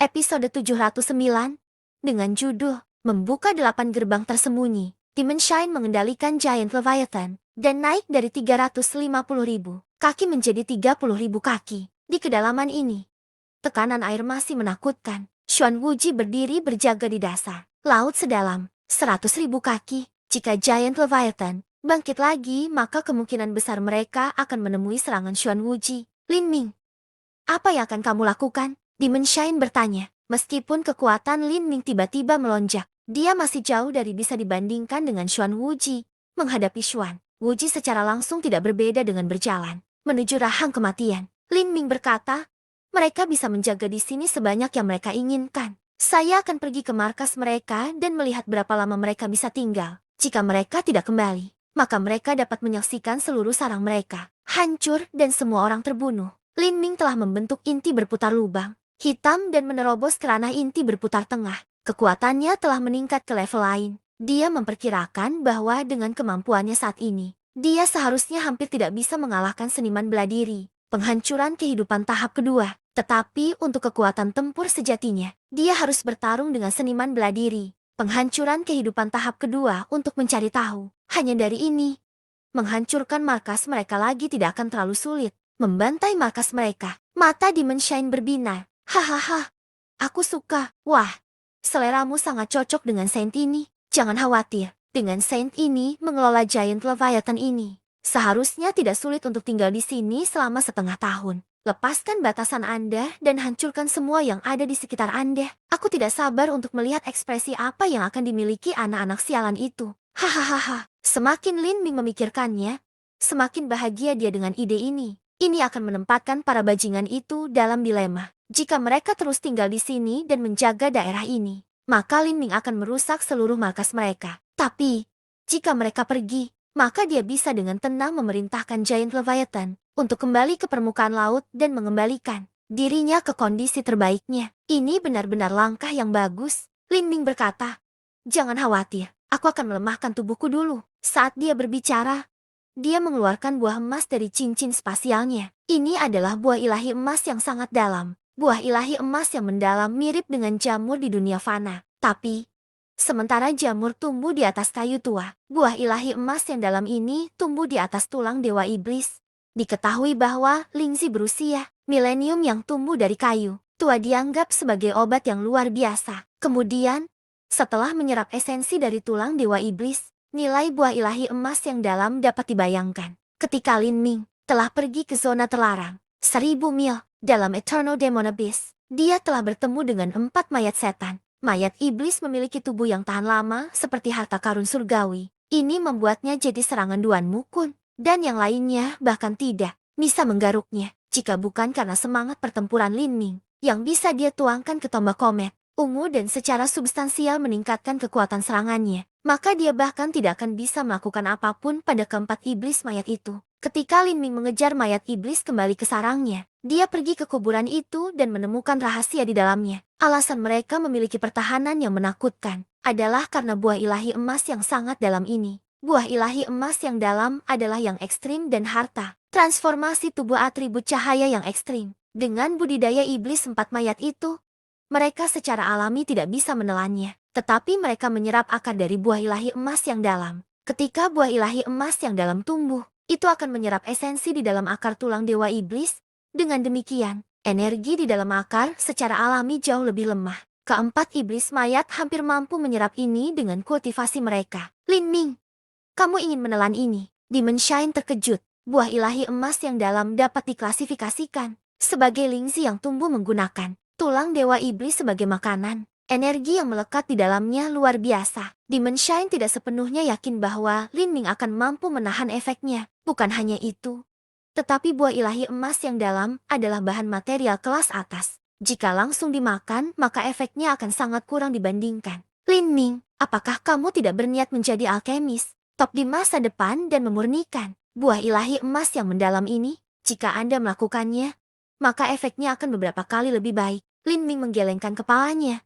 Episode 709 dengan judul Membuka 8 Gerbang Tersembunyi. Demon Shine mengendalikan Giant Leviathan dan naik dari 350.000 kaki menjadi 30.000 kaki. Di kedalaman ini, tekanan air masih menakutkan. Xuan Wuji berdiri berjaga di dasar laut sedalam 100.000 kaki. Jika Giant Leviathan bangkit lagi, maka kemungkinan besar mereka akan menemui serangan Xuan Wuji. Lin Ming, apa yang akan kamu lakukan? Demon Shine bertanya. Meskipun kekuatan Lin Ming tiba-tiba melonjak, dia masih jauh dari bisa dibandingkan dengan Xuan Wuji. Menghadapi Xuan Wuji secara langsung tidak berbeda dengan berjalan menuju rahang kematian. Lin Ming berkata, mereka bisa menjaga di sini sebanyak yang mereka inginkan. Saya akan pergi ke markas mereka dan melihat berapa lama mereka bisa tinggal. Jika mereka tidak kembali, maka mereka dapat menyaksikan seluruh sarang mereka hancur dan semua orang terbunuh. Lin Ming telah membentuk inti berputar lubang hitam dan menerobos kerana inti berputar tengah. Kekuatannya telah meningkat ke level lain. Dia memperkirakan bahwa dengan kemampuannya saat ini, dia seharusnya hampir tidak bisa mengalahkan seniman bela diri. Penghancuran kehidupan tahap kedua. Tetapi untuk kekuatan tempur sejatinya, dia harus bertarung dengan seniman bela diri. Penghancuran kehidupan tahap kedua untuk mencari tahu. Hanya dari ini, menghancurkan markas mereka lagi tidak akan terlalu sulit. Membantai markas mereka. Mata Demon Shine berbinar. Hahaha, aku suka. Wah, seleramu sangat cocok dengan Saint ini. Jangan khawatir, dengan Saint ini mengelola Giant Leviathan ini, seharusnya tidak sulit untuk tinggal di sini selama setengah tahun. Lepaskan batasan Anda dan hancurkan semua yang ada di sekitar Anda. Aku tidak sabar untuk melihat ekspresi apa yang akan dimiliki anak-anak sialan itu. Hahaha, semakin Lin Ming memikirkannya, semakin bahagia dia dengan ide ini. Ini akan menempatkan para bajingan itu dalam dilema. Jika mereka terus tinggal di sini dan menjaga daerah ini, maka Lin Ming akan merusak seluruh markas mereka. Tapi, jika mereka pergi, maka dia bisa dengan tenang memerintahkan Giant Leviathan untuk kembali ke permukaan laut dan mengembalikan dirinya ke kondisi terbaiknya. Ini benar-benar langkah yang bagus. Lin Ming berkata, jangan khawatir, aku akan melemahkan tubuhku dulu. Saat dia berbicara, dia mengeluarkan buah emas dari cincin spasialnya. Ini adalah buah ilahi emas yang sangat dalam. Buah ilahi emas yang mendalam mirip dengan jamur di dunia fana. Tapi, sementara jamur tumbuh di atas kayu tua, buah ilahi emas yang dalam ini tumbuh di atas tulang dewa iblis. Diketahui bahwa Lingzi berusia milenium yang tumbuh dari kayu tua dianggap sebagai obat yang luar biasa. Kemudian, setelah menyerap esensi dari tulang dewa iblis, nilai buah ilahi emas yang dalam dapat dibayangkan. Ketika Lin Ming telah pergi ke zona terlarang, 1000 mil, dalam Eternal Demon Abyss, dia telah bertemu dengan 4 mayat setan. Mayat iblis memiliki tubuh yang tahan lama seperti harta karun surgawi. Ini membuatnya jadi serangan Duan Mukun, dan yang lainnya bahkan tidak bisa menggaruknya. Jika bukan karena semangat pertempuran Lin Ming, yang bisa dia tuangkan ke tombak komet, ungu dan secara substansial meningkatkan kekuatan serangannya, maka dia bahkan tidak akan bisa melakukan apapun pada keempat iblis mayat itu. Ketika Lin Ming mengejar mayat iblis kembali ke sarangnya, dia pergi ke kuburan itu dan menemukan rahasia di dalamnya. Alasan mereka memiliki pertahanan yang menakutkan adalah karena buah ilahi emas yang sangat dalam ini. Buah ilahi emas yang dalam adalah yang ekstrim dan harta transformasi tubuh atribut cahaya yang ekstrim. Dengan budidaya iblis 4 mayat itu, mereka secara alami tidak bisa menelannya, tetapi mereka menyerap akar dari buah ilahi emas yang dalam. Ketika buah ilahi emas yang dalam tumbuh, itu akan menyerap esensi di dalam akar tulang dewa iblis. Dengan demikian, energi di dalam akar secara alami jauh lebih lemah. Keempat iblis mayat hampir mampu menyerap ini dengan kultivasi mereka. Lin Ming, kamu ingin menelan ini? Demon Shine terkejut. Buah ilahi emas yang dalam dapat diklasifikasikan sebagai lingzi yang tumbuh menggunakan tulang dewa iblis sebagai makanan. Energi yang melekat di dalamnya luar biasa. Demon Shine tidak sepenuhnya yakin bahwa Lin Ming akan mampu menahan efeknya. Bukan hanya itu, tetapi buah ilahi emas yang dalam adalah bahan material kelas atas. Jika langsung dimakan, maka efeknya akan sangat kurang dibandingkan. Lin Ming, apakah kamu tidak berniat menjadi alkemis top di masa depan dan memurnikan buah ilahi emas yang mendalam ini? Jika Anda melakukannya, maka efeknya akan beberapa kali lebih baik. Lin Ming menggelengkan kepalanya,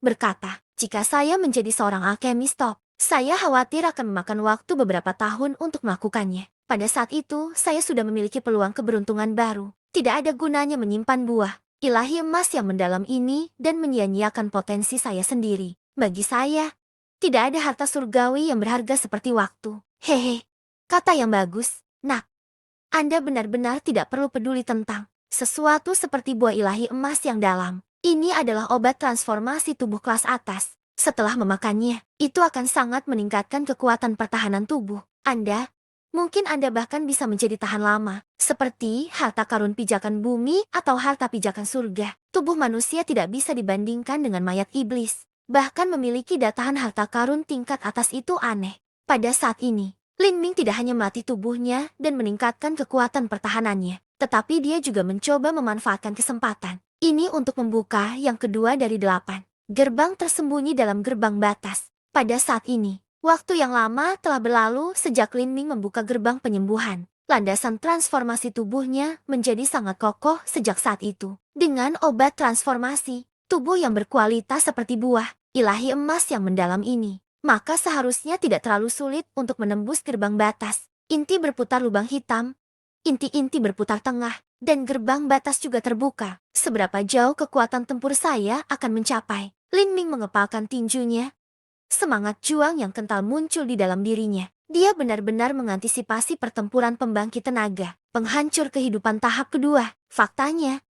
berkata, jika saya menjadi seorang alkemis top, saya khawatir akan memakan waktu beberapa tahun untuk melakukannya. Pada saat itu, saya sudah memiliki peluang keberuntungan baru. Tidak ada gunanya menyimpan buah ilahi emas yang mendalam ini dan menyia-nyiakan potensi saya sendiri. Bagi saya, tidak ada harta surgawi yang berharga seperti waktu. Hehe, kata yang bagus, nak. Anda benar-benar tidak perlu peduli tentang sesuatu seperti buah ilahi emas yang dalam. Ini adalah obat transformasi tubuh kelas atas. Setelah memakannya, itu akan sangat meningkatkan kekuatan pertahanan tubuh Mungkin Anda bahkan bisa menjadi tahan lama, seperti harta karun pijakan bumi atau harta pijakan surga. Tubuh manusia tidak bisa dibandingkan dengan mayat iblis. Bahkan memiliki datahan harta karun tingkat atas itu aneh. Pada saat ini, Lin Ming tidak hanya melatih tubuhnya dan meningkatkan kekuatan pertahanannya, tetapi dia juga mencoba memanfaatkan kesempatan ini untuk membuka yang kedua dari 8 gerbang tersembunyi dalam gerbang batas. Pada saat ini, waktu yang lama telah berlalu sejak Lin Ming membuka gerbang penyembuhan. Landasan transformasi tubuhnya menjadi sangat kokoh sejak saat itu. Dengan obat transformasi, tubuh yang berkualitas seperti buah ilahi emas yang mendalam ini, maka seharusnya tidak terlalu sulit untuk menembus gerbang batas. Inti berputar lubang hitam, inti-inti berputar tengah, dan gerbang batas juga terbuka. Seberapa jauh kekuatan tempur saya akan mencapai? Lin Ming mengepalkan tinjunya. Semangat juang yang kental muncul di dalam dirinya. Dia benar-benar mengantisipasi pertempuran pembangkit tenaga, penghancur kehidupan tahap kedua. Faktanya,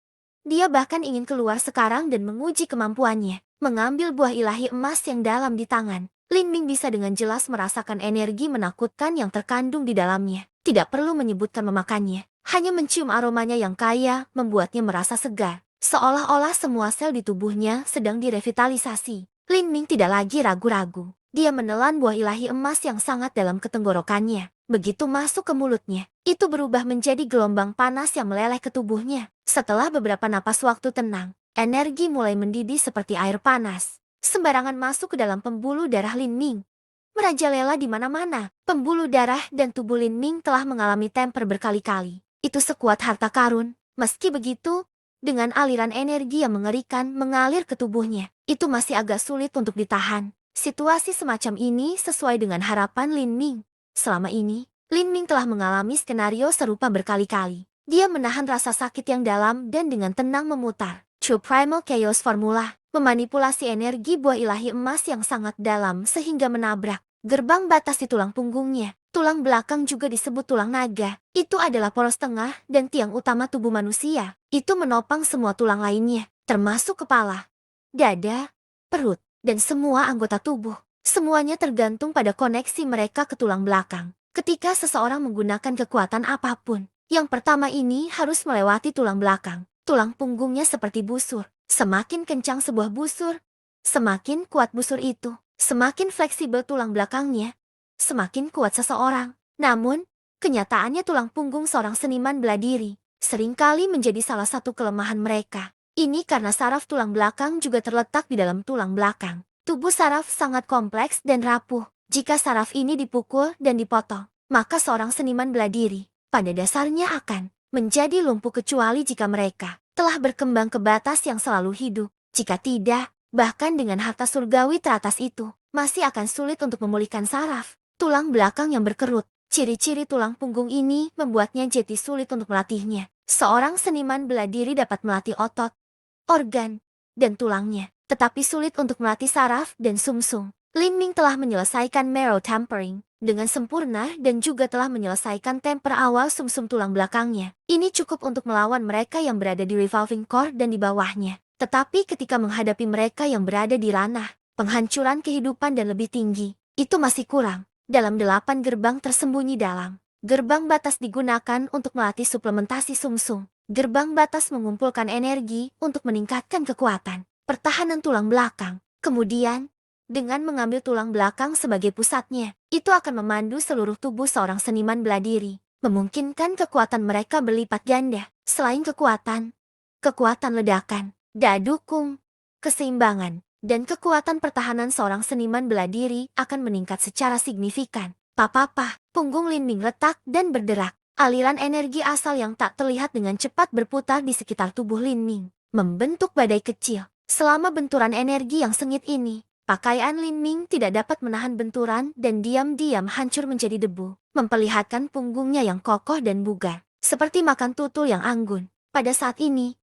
dia bahkan ingin keluar sekarang dan menguji kemampuannya. Mengambil buah ilahi emas yang dalam di tangan, Lin Ming bisa dengan jelas merasakan energi menakutkan yang terkandung di dalamnya. Tidak perlu menyebutkan memakannya, hanya mencium aromanya yang kaya membuatnya merasa segar. Seolah-olah semua sel di tubuhnya sedang direvitalisasi. Lin Ming tidak lagi ragu-ragu. Dia menelan buah ilahi emas yang sangat dalam ke tenggorokannya. Begitu masuk ke mulutnya, itu berubah menjadi gelombang panas yang meleleh ke tubuhnya. Setelah beberapa napas waktu tenang, energi mulai mendidih seperti air panas. Sembarangan masuk ke dalam pembuluh darah Lin Ming. Merajalela di mana-mana. Pembuluh darah dan tubuh Lin Ming telah mengalami temper berkali-kali. Itu sekuat harta karun. Meski begitu, dengan aliran energi yang mengerikan mengalir ke tubuhnya, itu masih agak sulit untuk ditahan. Situasi semacam ini sesuai dengan harapan Lin Ming. Selama ini, Lin Ming telah mengalami skenario serupa berkali-kali. Dia menahan rasa sakit yang dalam dan dengan tenang memutar True Primal Chaos Formula, memanipulasi energi buah ilahi emas yang sangat dalam sehingga menabrak gerbang batas di tulang punggungnya. Tulang belakang juga disebut tulang naga. Itu adalah poros tengah dan tiang utama tubuh manusia. Itu menopang semua tulang lainnya, termasuk kepala, dada, perut, dan semua anggota tubuh. Semuanya tergantung pada koneksi mereka ke tulang belakang. Ketika seseorang menggunakan kekuatan apapun, yang pertama ini harus melewati tulang belakang. Tulang punggungnya seperti busur. Semakin kencang sebuah busur, semakin kuat busur itu. Semakin fleksibel tulang belakangnya, semakin kuat seseorang. Namun, kenyataannya tulang punggung seorang seniman bela diri seringkali menjadi salah satu kelemahan mereka. Ini karena saraf tulang belakang juga terletak di dalam tulang belakang. Tubuh saraf sangat kompleks dan rapuh. Jika saraf ini dipukul dan dipotong, maka seorang seniman bela diri pada dasarnya akan menjadi lumpuh kecuali jika mereka telah berkembang ke batas yang selalu hidup. Jika tidak, bahkan dengan harta surgawi teratas itu, masih akan sulit untuk memulihkan saraf tulang belakang yang berkerut. Ciri-ciri tulang punggung ini membuatnya jadi sulit untuk melatihnya. Seorang seniman bela diri dapat melatih otot, organ, dan tulangnya, tetapi sulit untuk melatih saraf dan sumsum. Lin Ming telah menyelesaikan marrow tempering dengan sempurna dan juga telah menyelesaikan temper awal sumsum tulang belakangnya. Ini cukup untuk melawan mereka yang berada di revolving core dan di bawahnya. Tetapi ketika menghadapi mereka yang berada di ranah penghancuran kehidupan dan lebih tinggi, itu masih kurang. Dalam 8 gerbang tersembunyi dalam gerbang batas digunakan untuk melatih suplementasi sumsum. Gerbang batas mengumpulkan energi untuk meningkatkan kekuatan pertahanan tulang belakang. Kemudian, dengan mengambil tulang belakang sebagai pusatnya, itu akan memandu seluruh tubuh seorang seniman bela diri, memungkinkan kekuatan mereka berlipat ganda. Selain kekuatan ledakan, daya dukung, keseimbangan, dan kekuatan pertahanan seorang seniman bela diri akan meningkat secara signifikan. Papapah, punggung Lin Ming retak dan berderak. Aliran energi asal yang tak terlihat dengan cepat berputar di sekitar tubuh Lin Ming, membentuk badai kecil. Selama benturan energi yang sengit ini, pakaian Lin Ming tidak dapat menahan benturan dan diam-diam hancur menjadi debu, memperlihatkan punggungnya yang kokoh dan bugar, seperti makan tutul yang anggun. Pada saat ini,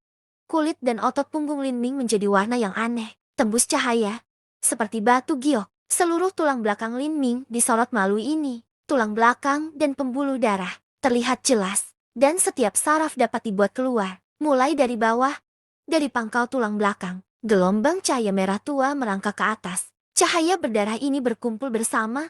Kulit dan otot punggung Lin Ming menjadi warna yang aneh, tembus cahaya, seperti batu giok. Seluruh tulang belakang Lin Ming disorot melalui ini. Tulang belakang dan pembuluh darah terlihat jelas, dan setiap saraf dapat dibuat keluar, mulai dari bawah, dari pangkal tulang belakang. Gelombang cahaya merah tua merangkak ke atas. Cahaya berdarah ini berkumpul bersama,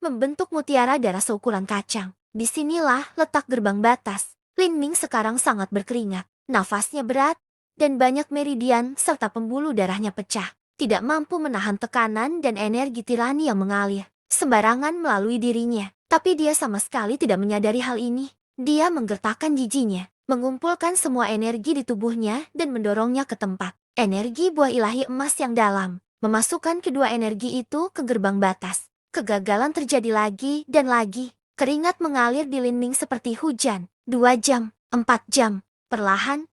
membentuk mutiara darah seukuran kacang. Disinilah letak gerbang batas. Lin Ming sekarang sangat berkeringat, nafasnya berat, dan banyak meridian serta pembuluh darahnya pecah. Tidak mampu menahan tekanan dan energi tirani yang mengalir sembarangan melalui dirinya. Tapi dia sama sekali tidak menyadari hal ini. Dia menggertakkan giginya, mengumpulkan semua energi di tubuhnya dan mendorongnya ke tempat. Energi buah ilahi emas yang dalam, memasukkan kedua energi itu ke gerbang batas. Kegagalan terjadi lagi dan lagi. Keringat mengalir di Lin Ming seperti hujan. 2 jam, 4 jam. Perlahan,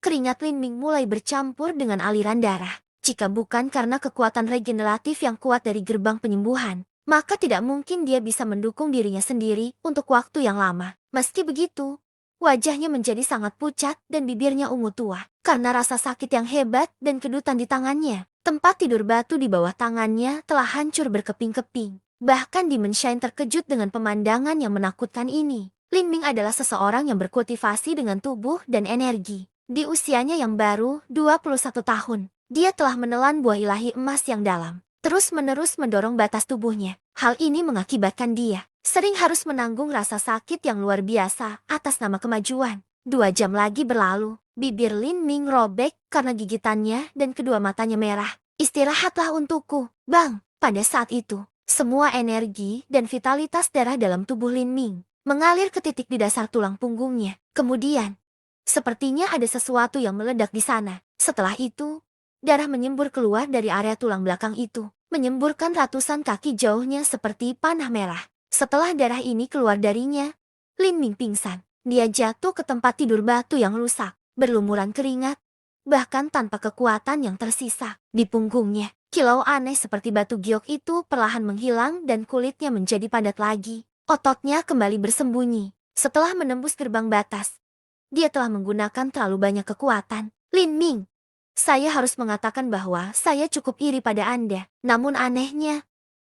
keringat Lin Ming mulai bercampur dengan aliran darah. Jika bukan karena kekuatan regeneratif yang kuat dari gerbang penyembuhan, maka tidak mungkin dia bisa mendukung dirinya sendiri untuk waktu yang lama. Meski begitu, wajahnya menjadi sangat pucat dan bibirnya ungu tua karena rasa sakit yang hebat dan kedutan di tangannya. Tempat tidur batu di bawah tangannya telah hancur berkeping-keping. Bahkan Demon Shine terkejut dengan pemandangan yang menakutkan ini. Lin Ming adalah seseorang yang berkultivasi dengan tubuh dan energi. Di usianya yang baru, 21 tahun, dia telah menelan buah ilahi emas yang dalam, terus-menerus mendorong batas tubuhnya. Hal ini mengakibatkan dia sering harus menanggung rasa sakit yang luar biasa atas nama kemajuan. 2 jam lagi berlalu, bibir Lin Ming robek karena gigitannya dan kedua matanya merah. Istirahatlah untukku, Bang. Pada saat itu, semua energi dan vitalitas darah dalam tubuh Lin Ming mengalir ke titik di dasar tulang punggungnya. Kemudian, sepertinya ada sesuatu yang meledak di sana. Setelah itu, darah menyembur keluar dari area tulang belakang itu, menyemburkan ratusan kaki jauhnya seperti panah merah. Setelah darah ini keluar darinya, Lin Ming pingsan. Dia jatuh ke tempat tidur batu yang rusak, berlumuran keringat, bahkan tanpa kekuatan yang tersisa. Di punggungnya, kilau aneh seperti batu giok itu perlahan menghilang dan kulitnya menjadi padat lagi. Ototnya kembali bersembunyi. Setelah menembus gerbang batas, dia telah menggunakan terlalu banyak kekuatan. Lin Ming, saya harus mengatakan bahwa saya cukup iri pada Anda. Namun anehnya,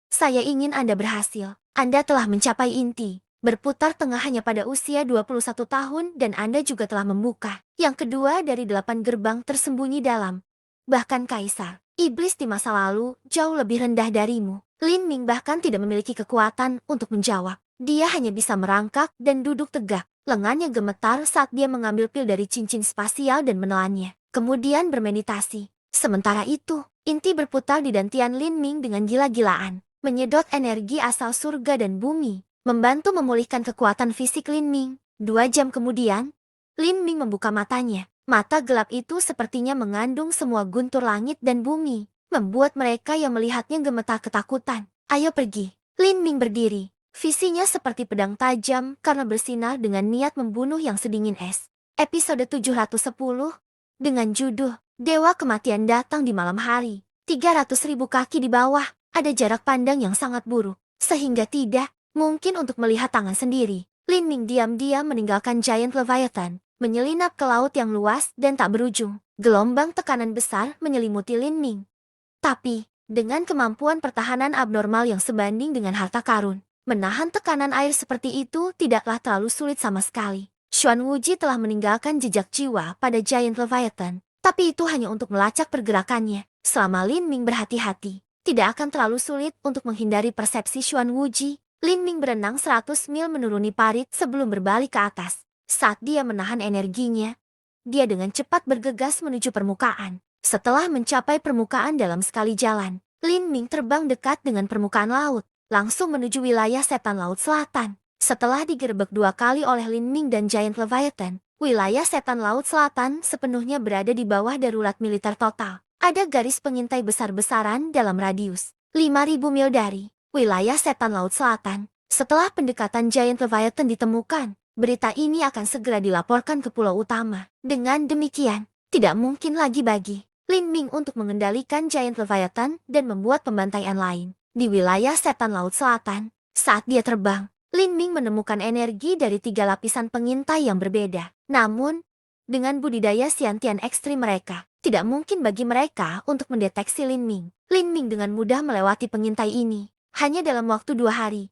saya ingin Anda berhasil. Anda telah mencapai inti, berputar tengah hanya pada usia 21 tahun dan Anda juga telah membuka yang kedua dari 8 gerbang tersembunyi dalam. Bahkan Kaisar, iblis di masa lalu, jauh lebih rendah darimu. Lin Ming bahkan tidak memiliki kekuatan untuk menjawab. Dia hanya bisa merangkak dan duduk tegak. Lengannya gemetar saat dia mengambil pil dari cincin spasial dan menelannya. Kemudian bermeditasi. Sementara itu, inti berputar di dantian Lin Ming dengan gila-gilaan, menyedot energi asal surga dan bumi, membantu memulihkan kekuatan fisik Lin Ming. 2 jam kemudian, Lin Ming membuka matanya. Mata gelap itu sepertinya mengandung semua guntur langit dan bumi, membuat mereka yang melihatnya gemetar ketakutan. Ayo pergi. Lin Ming berdiri. Visinya seperti pedang tajam karena bersinar dengan niat membunuh yang sedingin es. Episode 710 dengan judul Dewa Kematian datang di malam hari. 300.000 kaki di bawah, ada jarak pandang yang sangat buruk, sehingga tidak mungkin untuk melihat tangan sendiri. Lin Ming diam-diam meninggalkan Giant Leviathan, menyelinap ke laut yang luas dan tak berujung. Gelombang tekanan besar menyelimuti Lin Ming. Tapi, dengan kemampuan pertahanan abnormal yang sebanding dengan harta karun, menahan tekanan air seperti itu tidaklah terlalu sulit sama sekali. Xuan Wuji telah meninggalkan jejak jiwa pada Giant Leviathan, tapi itu hanya untuk melacak pergerakannya. Selama Lin Ming berhati-hati, tidak akan terlalu sulit untuk menghindari persepsi Xuan Wuji. Lin Ming berenang 100 mil menuruni parit sebelum berbalik ke atas. Saat dia menahan energinya, dia dengan cepat bergegas menuju permukaan. Setelah mencapai permukaan dalam sekali jalan, Lin Ming terbang dekat dengan permukaan laut, langsung menuju wilayah setan laut selatan. Setelah digerebek 2 kali oleh Lin Ming dan Giant Leviathan, wilayah setan laut selatan sepenuhnya berada di bawah darurat militer total. Ada garis pengintai besar-besaran dalam radius 5.000 mil dari wilayah setan laut selatan. Setelah pendekatan Giant Leviathan ditemukan, berita ini akan segera dilaporkan ke pulau utama. Dengan demikian, tidak mungkin lagi bagi Lin Ming untuk mengendalikan Giant Leviathan dan membuat pembantaian lain. Di wilayah setan laut selatan, saat dia terbang, Lin Ming menemukan energi dari 3 lapisan pengintai yang berbeda. Namun, Dengan budidaya Xiantian ekstrim mereka, tidak mungkin bagi mereka untuk mendeteksi Lin Ming. Lin Ming dengan mudah melewati pengintai ini. Hanya dalam waktu 2 hari,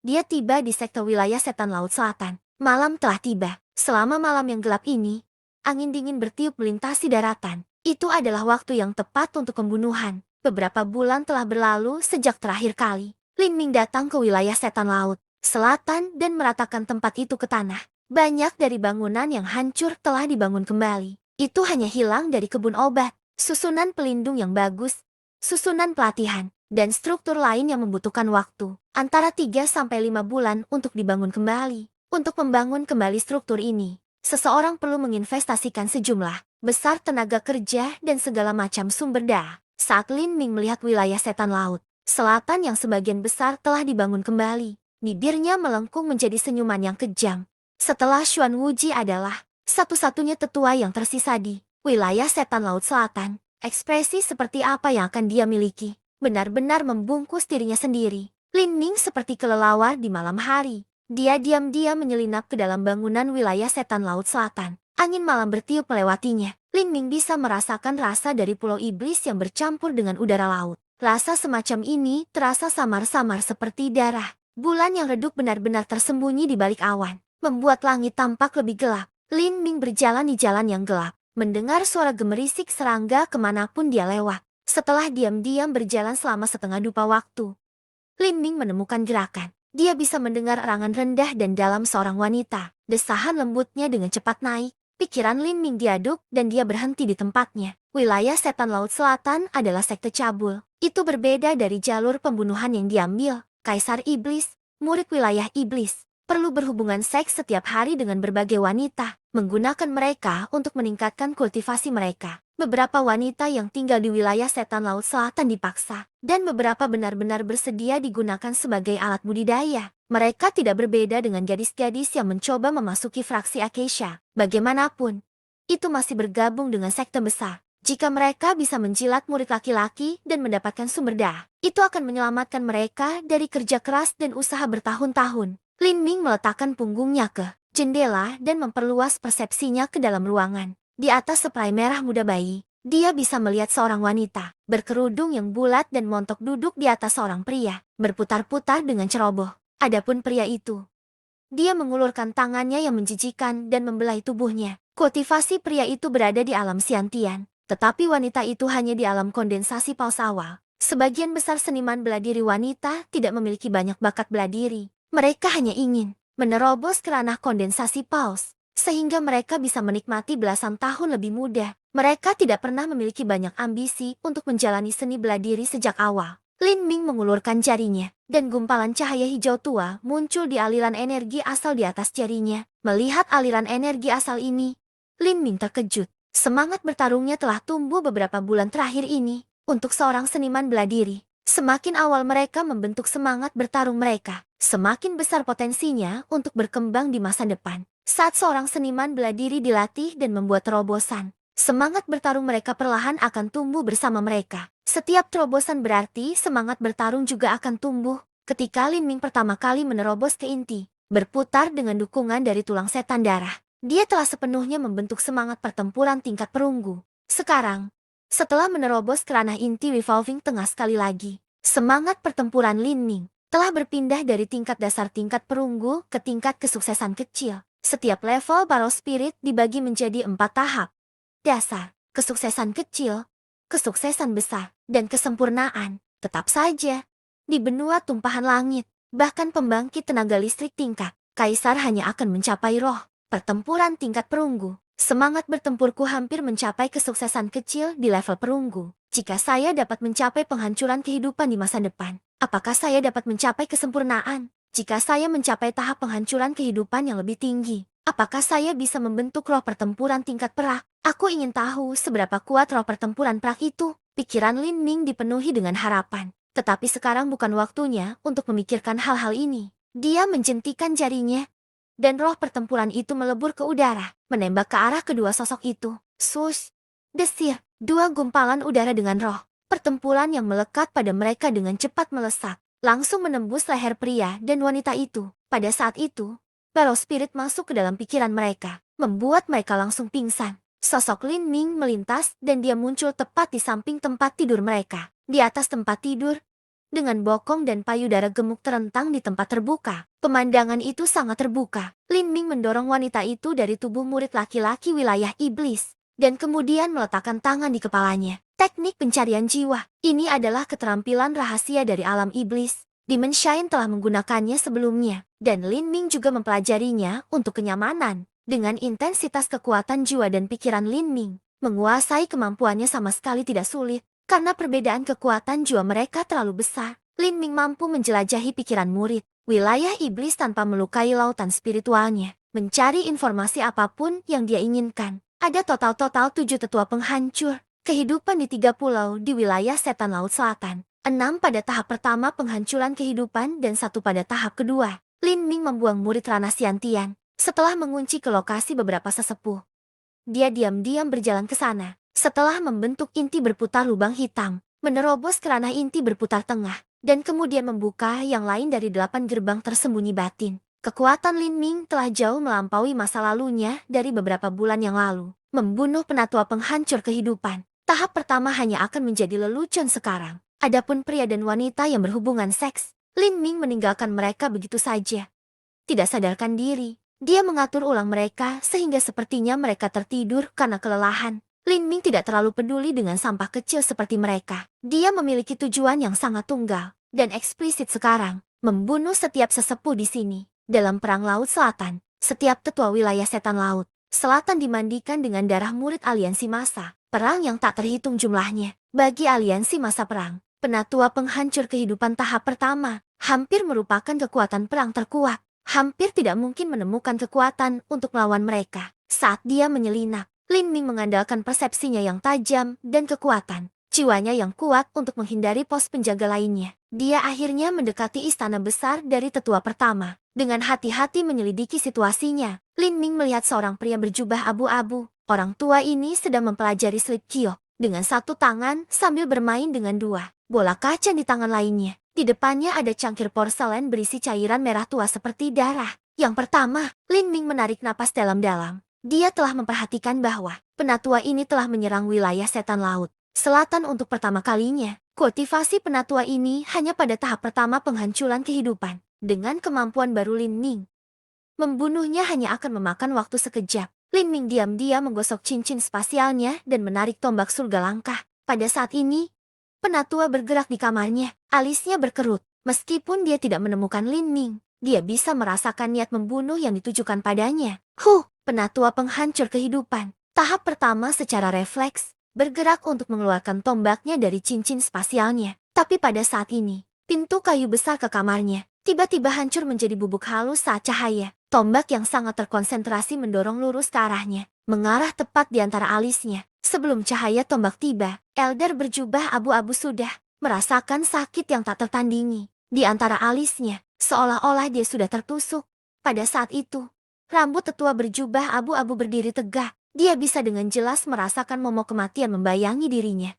dia tiba di sektor wilayah Setan Laut Selatan. Malam telah tiba. Selama malam yang gelap ini, angin dingin bertiup melintasi daratan. Itu adalah waktu yang tepat untuk pembunuhan. Beberapa bulan telah berlalu sejak terakhir kali Lin Ming datang ke wilayah Setan Laut Selatan dan meratakan tempat itu ke tanah. Banyak dari bangunan yang hancur telah dibangun kembali. Itu hanya hilang dari kebun obat, susunan pelindung yang bagus, susunan pelatihan, dan struktur lain yang membutuhkan waktu, antara 3 sampai 5 bulan untuk dibangun kembali. Untuk membangun kembali struktur ini, seseorang perlu menginvestasikan sejumlah besar tenaga kerja dan segala macam sumber daya. Saat Lin Ming melihat wilayah Setan Laut Selatan yang sebagian besar telah dibangun kembali, bibirnya melengkung menjadi senyuman yang kejam. Setelah Xuan Wuji adalah satu-satunya tetua yang tersisa di wilayah Setan Laut Selatan, ekspresi seperti apa yang akan dia miliki benar-benar membungkus dirinya sendiri. Lin Ming seperti kelelawar di malam hari. Dia diam-diam menyelinap ke dalam bangunan wilayah Setan Laut Selatan. Angin malam bertiup melewatinya. Lin Ming bisa merasakan rasa dari pulau iblis yang bercampur dengan udara laut. Rasa semacam ini terasa samar-samar seperti darah. Bulan yang redup benar-benar tersembunyi di balik awan, membuat langit tampak lebih gelap. Lin Ming berjalan di jalan yang gelap, mendengar suara gemerisik serangga kemanapun dia lewat. Setelah diam-diam berjalan selama setengah dupa waktu, Lin Ming menemukan gerakan. Dia bisa mendengar erangan rendah dan dalam seorang wanita. Desahan lembutnya dengan cepat naik. Pikiran Lin Ming diaduk dan dia berhenti di tempatnya. Wilayah Setan Laut Selatan adalah sekte cabul. Itu berbeda dari jalur pembunuhan yang diambil. Kaisar Iblis, murid wilayah Iblis, perlu berhubungan seks setiap hari dengan berbagai wanita, menggunakan mereka untuk meningkatkan kultivasi mereka. Beberapa wanita yang tinggal di wilayah Setan Laut Selatan dipaksa, dan beberapa benar-benar bersedia digunakan sebagai alat budidaya. Mereka tidak berbeda dengan gadis-gadis yang mencoba memasuki fraksi Acacia. Bagaimanapun, itu masih bergabung dengan sekte besar. Jika mereka bisa menjilat murid laki-laki dan mendapatkan sumber daya, itu akan menyelamatkan mereka dari kerja keras dan usaha bertahun-tahun. Lin Ming meletakkan punggungnya ke jendela dan memperluas persepsinya ke dalam ruangan. Di atas spray merah muda bayi, dia bisa melihat seorang wanita berkerudung yang bulat dan montok duduk di atas seorang pria, berputar-putar dengan ceroboh. Adapun pria itu, dia mengulurkan tangannya yang menjijikan dan membelai tubuhnya. Kultivasi pria itu berada di alam Xiantian, tetapi wanita itu hanya di alam kondensasi paus awal. Sebagian besar seniman bela diri wanita tidak memiliki banyak bakat bela diri. Mereka hanya ingin menerobos ke ranah kondensasi paus, sehingga mereka bisa menikmati belasan tahun lebih muda. Mereka tidak pernah memiliki banyak ambisi untuk menjalani seni bela diri sejak awal. Lin Ming mengulurkan jarinya, dan gumpalan cahaya hijau tua muncul di aliran energi asal di atas jarinya. Melihat aliran energi asal ini, Lin Ming terkejut. Semangat bertarungnya telah tumbuh beberapa bulan terakhir ini. Untuk seorang seniman bela diri, semakin awal mereka membentuk semangat bertarung mereka, semakin besar potensinya untuk berkembang di masa depan. Saat seorang seniman bela diri dilatih dan membuat terobosan, semangat bertarung mereka perlahan akan tumbuh bersama mereka. Setiap terobosan berarti semangat bertarung juga akan tumbuh. Ketika Lin Ming pertama kali menerobos ke inti, berputar dengan dukungan dari tulang setan darah, dia telah sepenuhnya membentuk semangat pertempuran tingkat perunggu. Sekarang, setelah menerobos ke ranah inti revolving tengah sekali lagi, semangat pertempuran Lin Ming telah berpindah dari tingkat dasar tingkat perunggu ke tingkat kesuksesan kecil. Setiap level Battle Spirit dibagi menjadi 4 tahap. Dasar, kesuksesan kecil, kesuksesan besar, dan kesempurnaan. Tetap saja, di benua tumpahan langit, bahkan pembangkit tenaga listrik tingkat Kaisar hanya akan mencapai roh pertempuran tingkat perunggu. Semangat bertempurku hampir mencapai kesuksesan kecil di level perunggu. Jika saya dapat mencapai penghancuran kehidupan di masa depan, apakah saya dapat mencapai kesempurnaan? Jika saya mencapai tahap penghancuran kehidupan yang lebih tinggi, apakah saya bisa membentuk roh pertempuran tingkat perak? Aku ingin tahu seberapa kuat roh pertempuran perak itu. Pikiran Lin Ming dipenuhi dengan harapan. Tetapi sekarang bukan waktunya untuk memikirkan hal-hal ini. Dia menjentikan jarinya, dan roh pertempuran itu melebur ke udara, menembak ke arah kedua sosok itu. Sus! Desir! Dua gumpalan udara dengan roh pertempuran yang melekat pada mereka dengan cepat melesat, langsung menembus leher pria dan wanita itu. Pada saat itu, Battle Spirit masuk ke dalam pikiran mereka. membuat mereka langsung pingsan. Sosok Lin Ming melintas dan dia muncul tepat di samping tempat tidur mereka. Di atas tempat tidur, dengan bokong dan payudara gemuk terentang di tempat terbuka. Pemandangan itu sangat terbuka. Lin Ming mendorong wanita itu dari tubuh murid laki-laki wilayah iblis, dan kemudian meletakkan tangan di kepalanya. Teknik pencarian jiwa. Ini adalah keterampilan rahasia dari alam iblis. Demon Shine telah menggunakannya sebelumnya, dan Lin Ming juga mempelajarinya untuk kenyamanan. Dengan intensitas kekuatan jiwa dan pikiran Lin Ming, menguasai kemampuannya sama sekali tidak sulit. Karena perbedaan kekuatan jiwa mereka terlalu besar, Lin Ming mampu menjelajahi pikiran murid, wilayah iblis tanpa melukai lautan spiritualnya, mencari informasi apapun yang dia inginkan. Ada total 7 tetua penghancur kehidupan di 3 pulau di wilayah setan laut selatan. 6 pada tahap pertama penghancuran kehidupan dan 1 pada tahap kedua. Lin Ming membuang murid Rana Xiantian. Setelah mengunci ke lokasi beberapa sesepuh, dia diam-diam berjalan ke sana. Setelah membentuk inti berputar lubang hitam, menerobos ke ranah inti berputar tengah, dan kemudian membuka yang lain dari 8 gerbang tersembunyi batin. Kekuatan Lin Ming telah jauh melampaui masa lalunya dari beberapa bulan yang lalu. Membunuh penatua penghancur kehidupan. Tahap pertama hanya akan menjadi lelucon sekarang. Adapun pria dan wanita yang berhubungan seks, Lin Ming meninggalkan mereka begitu saja. Tidak sadarkan diri, dia mengatur ulang mereka sehingga sepertinya mereka tertidur karena kelelahan. Lin Ming tidak terlalu peduli dengan sampah kecil seperti mereka. Dia memiliki tujuan yang sangat tunggal dan eksplisit sekarang, membunuh setiap sesepuh di sini. Dalam Perang Laut Selatan, setiap tetua wilayah setan laut selatan dimandikan dengan darah murid aliansi massa perang yang tak terhitung jumlahnya. Bagi aliansi massa perang, penatua penghancur kehidupan tahap pertama hampir merupakan kekuatan perang terkuat. Hampir tidak mungkin menemukan kekuatan untuk melawan mereka. Saat dia menyelinap, Lin Ming mengandalkan persepsinya yang tajam dan kekuatan jiwanya yang kuat untuk menghindari pos penjaga lainnya. Dia akhirnya mendekati istana besar dari tetua pertama. Dengan hati-hati menyelidiki situasinya, Lin Ming melihat seorang pria berjubah abu-abu. Orang tua ini sedang mempelajari slip kiok dengan satu tangan sambil bermain dengan 2 bola kaca di tangan lainnya. Di depannya ada cangkir porselen berisi cairan merah tua seperti darah. Yang pertama, Lin Ming menarik napas dalam-dalam. Dia telah memperhatikan bahwa penatua ini telah menyerang wilayah setan laut selatan untuk pertama kalinya. Kultivasi penatua ini hanya pada tahap pertama penghancuran kehidupan. Dengan kemampuan baru Lin Ming, membunuhnya hanya akan memakan waktu sekejap. Lin Ming diam-diam menggosok cincin spasialnya dan menarik tombak surga langkah. Pada saat ini, penatua bergerak di kamarnya. Alisnya berkerut. Meskipun dia tidak menemukan Lin Ming, dia bisa merasakan niat membunuh yang ditujukan padanya. Penatua penghancur kehidupan. Tahap pertama secara refleks, bergerak untuk mengeluarkan tombaknya dari cincin spasialnya. Tapi pada saat ini, pintu kayu besar ke kamarnya tiba-tiba hancur menjadi bubuk halus saat cahaya. Tombak yang sangat terkonsentrasi mendorong lurus ke arahnya, mengarah tepat di antara alisnya. Sebelum cahaya tombak tiba, Elder berjubah abu-abu sudah merasakan sakit yang tak tertandingi di antara alisnya, seolah-olah dia sudah tertusuk. Pada saat itu, rambut tetua berjubah abu-abu berdiri tegak. Dia bisa dengan jelas merasakan momok kematian membayangi dirinya.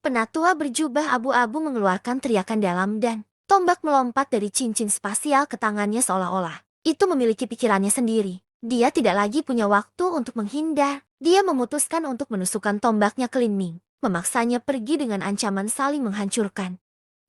Penatua berjubah abu-abu mengeluarkan teriakan dalam dan tombak melompat dari cincin spasial ke tangannya seolah-olah itu memiliki pikirannya sendiri. Dia tidak lagi punya waktu untuk menghindar. Dia memutuskan untuk menusukkan tombaknya ke Lin Ming, memaksanya pergi dengan ancaman saling menghancurkan.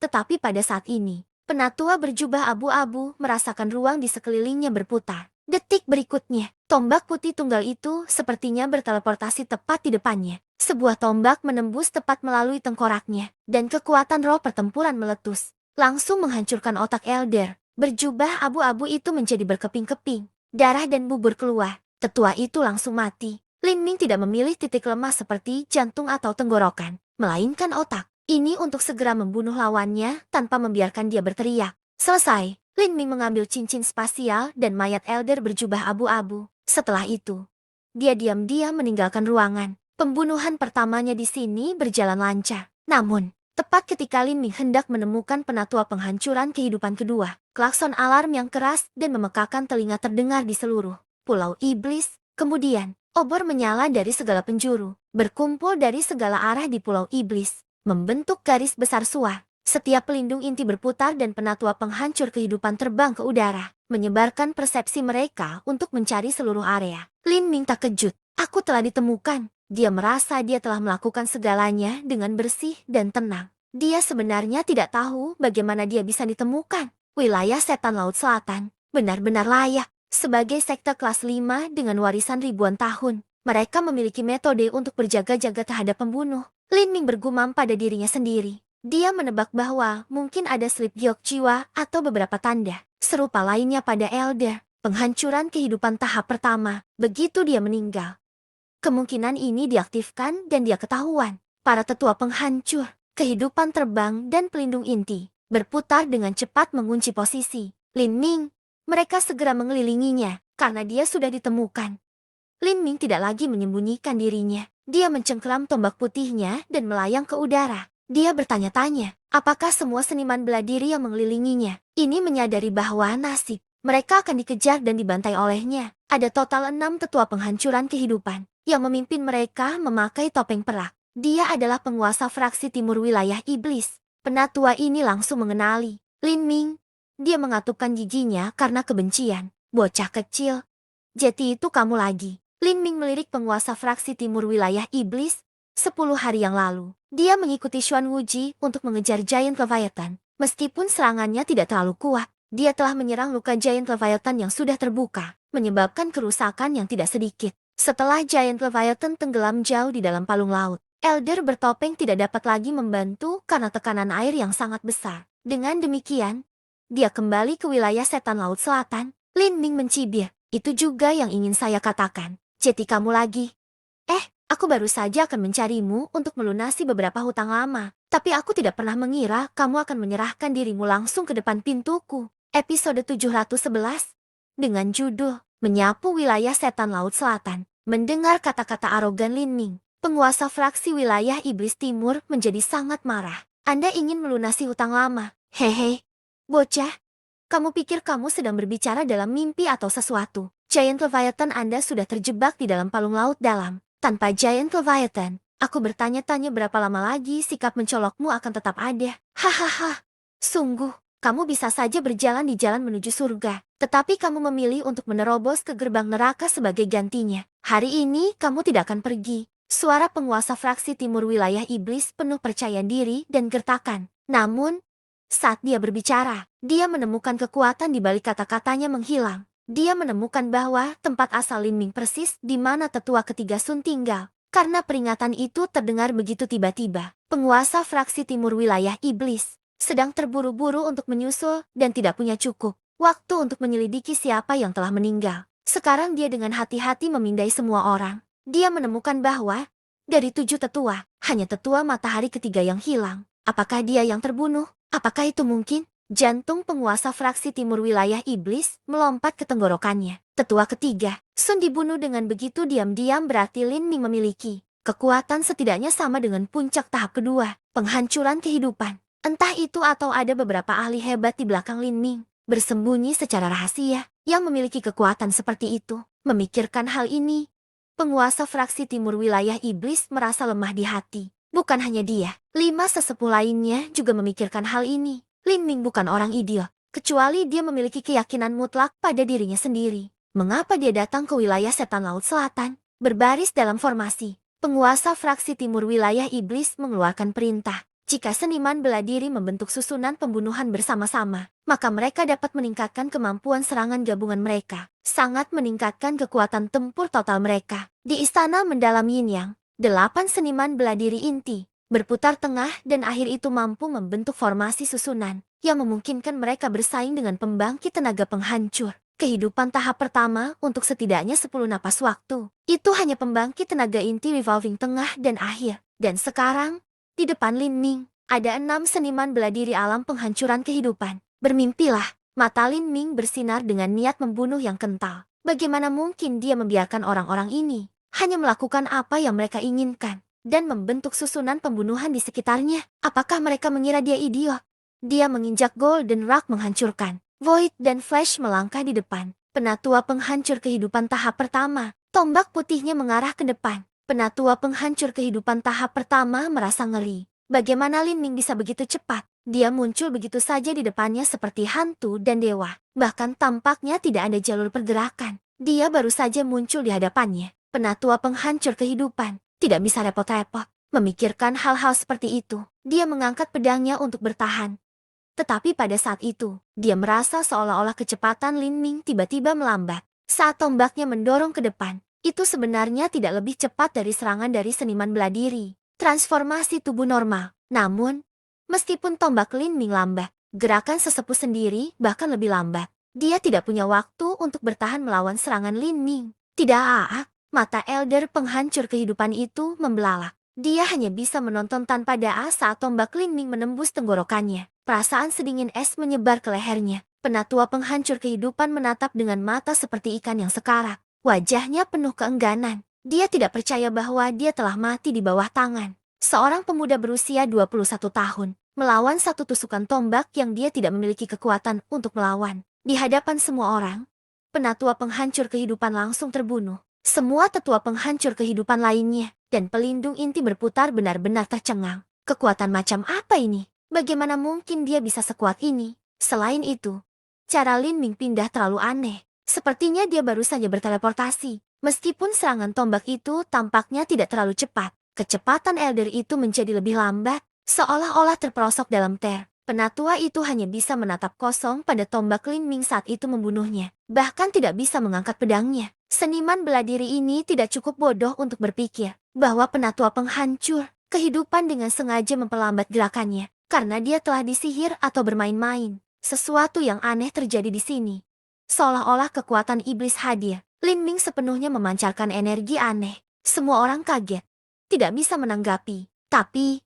Tetapi pada saat ini, penatua berjubah abu-abu merasakan ruang di sekelilingnya berputar. Detik berikutnya, tombak putih tunggal itu sepertinya berteleportasi tepat di depannya. Sebuah tombak menembus tepat melalui tengkoraknya, dan kekuatan roh pertempuran meletus, langsung menghancurkan otak Elder. Berjubah abu-abu itu menjadi berkeping-keping. Darah dan bubur keluar. Tetua itu langsung mati. Lin Ming tidak memilih titik lemah seperti jantung atau tenggorokan, melainkan otak. Ini untuk segera membunuh lawannya tanpa membiarkan dia berteriak. Selesai. Lin Ming mengambil cincin spasial dan mayat Elder berjubah abu-abu. Setelah itu, dia diam-diam meninggalkan ruangan. Pembunuhan pertamanya di sini berjalan lancar. Namun, tepat ketika Lin Ming hendak menemukan penatua penghancuran kehidupan kedua, klakson alarm yang keras dan memekakan telinga terdengar di seluruh pulau iblis. Kemudian, obor menyala dari segala penjuru, berkumpul dari segala arah di pulau iblis, membentuk garis besar suar. Setiap pelindung inti berputar dan penatua penghancur kehidupan terbang ke udara, menyebarkan persepsi mereka untuk mencari seluruh area. Lin Ming tak kejut. Aku telah ditemukan. Dia merasa dia telah melakukan segalanya dengan bersih dan tenang. Dia sebenarnya tidak tahu bagaimana dia bisa ditemukan. Wilayah Setan Laut Selatan benar-benar layak sebagai sekte kelas 5 dengan warisan ribuan tahun. Mereka memiliki metode untuk berjaga-jaga terhadap pembunuh. Lin Ming bergumam pada dirinya sendiri. Dia menebak bahwa mungkin ada slip giok jiwa atau beberapa tanda serupa lainnya pada Elder. Penghancuran kehidupan tahap pertama. Begitu dia meninggal, kemungkinan ini diaktifkan dan dia ketahuan. Para tetua penghancur kehidupan terbang dan pelindung inti berputar dengan cepat mengunci posisi Lin Ming. Mereka segera mengelilinginya karena dia sudah ditemukan. Lin Ming tidak lagi menyembunyikan dirinya. Dia mencengkeram tombak putihnya dan melayang ke udara. Dia bertanya-tanya, apakah semua seniman bela diri yang mengelilinginya ini menyadari bahwa nasib mereka akan dikejar dan dibantai olehnya. Ada total 6 tetua penghancuran kehidupan yang memimpin mereka memakai topeng perak. Dia adalah penguasa fraksi timur wilayah iblis. Penatua ini langsung mengenali Lin Ming. Dia mengatupkan giginya karena kebencian. Bocah kecil. Jadi itu kamu lagi. Lin Ming melirik penguasa fraksi timur wilayah iblis. 10 hari yang lalu, dia mengikuti Xuan Wuji untuk mengejar Giant Leviathan. Meskipun serangannya tidak terlalu kuat, dia telah menyerang luka Giant Leviathan yang sudah terbuka, menyebabkan kerusakan yang tidak sedikit. Setelah Giant Leviathan tenggelam jauh di dalam palung laut, Elder bertopeng tidak dapat lagi membantu karena tekanan air yang sangat besar. Dengan demikian, dia kembali ke wilayah Setan Laut Selatan. Lin Ming mencibir, itu juga yang ingin saya katakan. Jadi kamu lagi. Aku baru saja akan mencarimu untuk melunasi beberapa hutang lama. Tapi aku tidak pernah mengira kamu akan menyerahkan dirimu langsung ke depan pintuku. Episode 711 dengan judul Menyapu Wilayah Setan Laut Selatan. Mendengar kata-kata arogan Lin Ming, penguasa fraksi wilayah Iblis Timur menjadi sangat marah. Anda ingin melunasi hutang lama? Hehe. Bocah, kamu pikir kamu sedang berbicara dalam mimpi atau sesuatu? Giant Leviathan Anda sudah terjebak di dalam palung laut dalam. Tanpa Giant Leviathan, aku bertanya-tanya berapa lama lagi sikap mencolokmu akan tetap ada. Hahaha. Sungguh, kamu bisa saja berjalan di jalan menuju surga. Tetapi kamu memilih untuk menerobos ke gerbang neraka sebagai gantinya. Hari ini kamu tidak akan pergi. Suara penguasa fraksi timur wilayah iblis penuh percaya diri dan gertakan. Namun, saat dia berbicara, dia menemukan kekuatan di balik kata-katanya menghilang. Dia menemukan bahwa tempat asal Lin Ming persis di mana tetua ketiga Sun tinggal. Karena peringatan itu terdengar begitu tiba-tiba, penguasa fraksi timur wilayah iblis sedang terburu-buru untuk menyusul dan tidak punya cukup waktu untuk menyelidiki siapa yang telah meninggal. Sekarang dia dengan hati-hati memindai semua orang. Dia menemukan bahwa dari 7 tetua, hanya tetua matahari ketiga yang hilang. Apakah dia yang terbunuh? Apakah itu mungkin? Jantung penguasa fraksi timur wilayah iblis melompat ke tenggorokannya. Tetua ketiga, Sun dibunuh dengan begitu diam-diam berarti Lin Ming memiliki kekuatan setidaknya sama dengan puncak tahap kedua, penghancuran kehidupan. Entah itu atau ada beberapa ahli hebat di belakang Lin Ming, bersembunyi secara rahasia, yang memiliki kekuatan seperti itu. Memikirkan hal ini, penguasa fraksi timur wilayah iblis merasa lemah di hati. Bukan hanya dia, 5 sesepuh lainnya juga memikirkan hal ini. Lin Ming bukan orang idiot, kecuali dia memiliki keyakinan mutlak pada dirinya sendiri. Mengapa dia datang ke wilayah Setan Laut Selatan? Berbaris dalam formasi, penguasa fraksi timur wilayah iblis mengeluarkan perintah. Jika seniman bela diri membentuk susunan pembunuhan bersama-sama, maka mereka dapat meningkatkan kemampuan serangan gabungan mereka. Sangat meningkatkan kekuatan tempur total mereka. Di istana mendalam Yin Yang, 8 seniman bela diri inti berputar tengah dan akhir itu mampu membentuk formasi susunan yang memungkinkan mereka bersaing dengan pembangkit tenaga penghancur kehidupan tahap pertama untuk setidaknya 10 napas waktu. Itu hanya pembangkit tenaga inti revolving tengah dan akhir. Dan sekarang, di depan Lin Ming, ada 6 seniman bela diri alam penghancuran kehidupan. Bermimpilah, mata Lin Ming bersinar dengan niat membunuh yang kental. Bagaimana mungkin dia membiarkan orang-orang ini hanya melakukan apa yang mereka inginkan dan membentuk susunan pembunuhan di sekitarnya? Apakah mereka mengira dia idiot? Dia menginjak Golden Rock menghancurkan. Void dan Flash melangkah di depan. Penatua penghancur kehidupan tahap pertama. Tombak putihnya mengarah ke depan. Penatua penghancur kehidupan tahap pertama merasa ngeri. Bagaimana Lin Ming bisa begitu cepat? Dia muncul begitu saja di depannya seperti hantu dan dewa. Bahkan tampaknya tidak ada jalur pergerakan. Dia baru saja muncul di hadapannya. Penatua penghancur kehidupan. Tidak bisa repot-repot memikirkan hal-hal seperti itu. Dia mengangkat pedangnya untuk bertahan. Tetapi pada saat itu, dia merasa seolah-olah kecepatan Lin Ming tiba-tiba melambat. Saat tombaknya mendorong ke depan, itu sebenarnya tidak lebih cepat dari serangan dari seniman bela diri. Transformasi tubuh normal. Namun, meskipun tombak Lin Ming lambat, gerakan sesepuh sendiri bahkan lebih lambat. Dia tidak punya waktu untuk bertahan melawan serangan Lin Ming. Tidak, mata Elder penghancur kehidupan itu membelalak. Dia hanya bisa menonton tanpa daas saat tombak Lin Ming menembus tenggorokannya. Perasaan sedingin es menyebar ke lehernya. Penatua penghancur kehidupan menatap dengan mata seperti ikan yang sekarat. Wajahnya penuh keengganan. Dia tidak percaya bahwa dia telah mati di bawah tangan seorang pemuda berusia 21 tahun, melawan satu tusukan tombak yang dia tidak memiliki kekuatan untuk melawan. Di hadapan semua orang, penatua penghancur kehidupan langsung terbunuh. Semua tetua penghancur kehidupan lainnya dan pelindung inti berputar benar-benar tercengang. Kekuatan macam apa ini? Bagaimana mungkin dia bisa sekuat ini? Selain itu, cara Lin Ming pindah terlalu aneh. Sepertinya dia baru saja berteleportasi. Meskipun serangan tombak itu tampaknya tidak terlalu cepat, kecepatan Elder itu menjadi lebih lambat, seolah-olah terperosok dalam ter. Penatua itu hanya bisa menatap kosong pada tombak Lin Ming saat itu membunuhnya. Bahkan tidak bisa mengangkat pedangnya. Seniman bela diri ini tidak cukup bodoh untuk berpikir bahwa penatua penghancur kehidupan dengan sengaja memperlambat gerakannya. Karena dia telah disihir atau bermain-main. Sesuatu yang aneh terjadi di sini. Seolah-olah kekuatan iblis hadir. Lin Ming sepenuhnya memancarkan energi aneh. Semua orang kaget. Tidak bisa menanggapi. Tapi,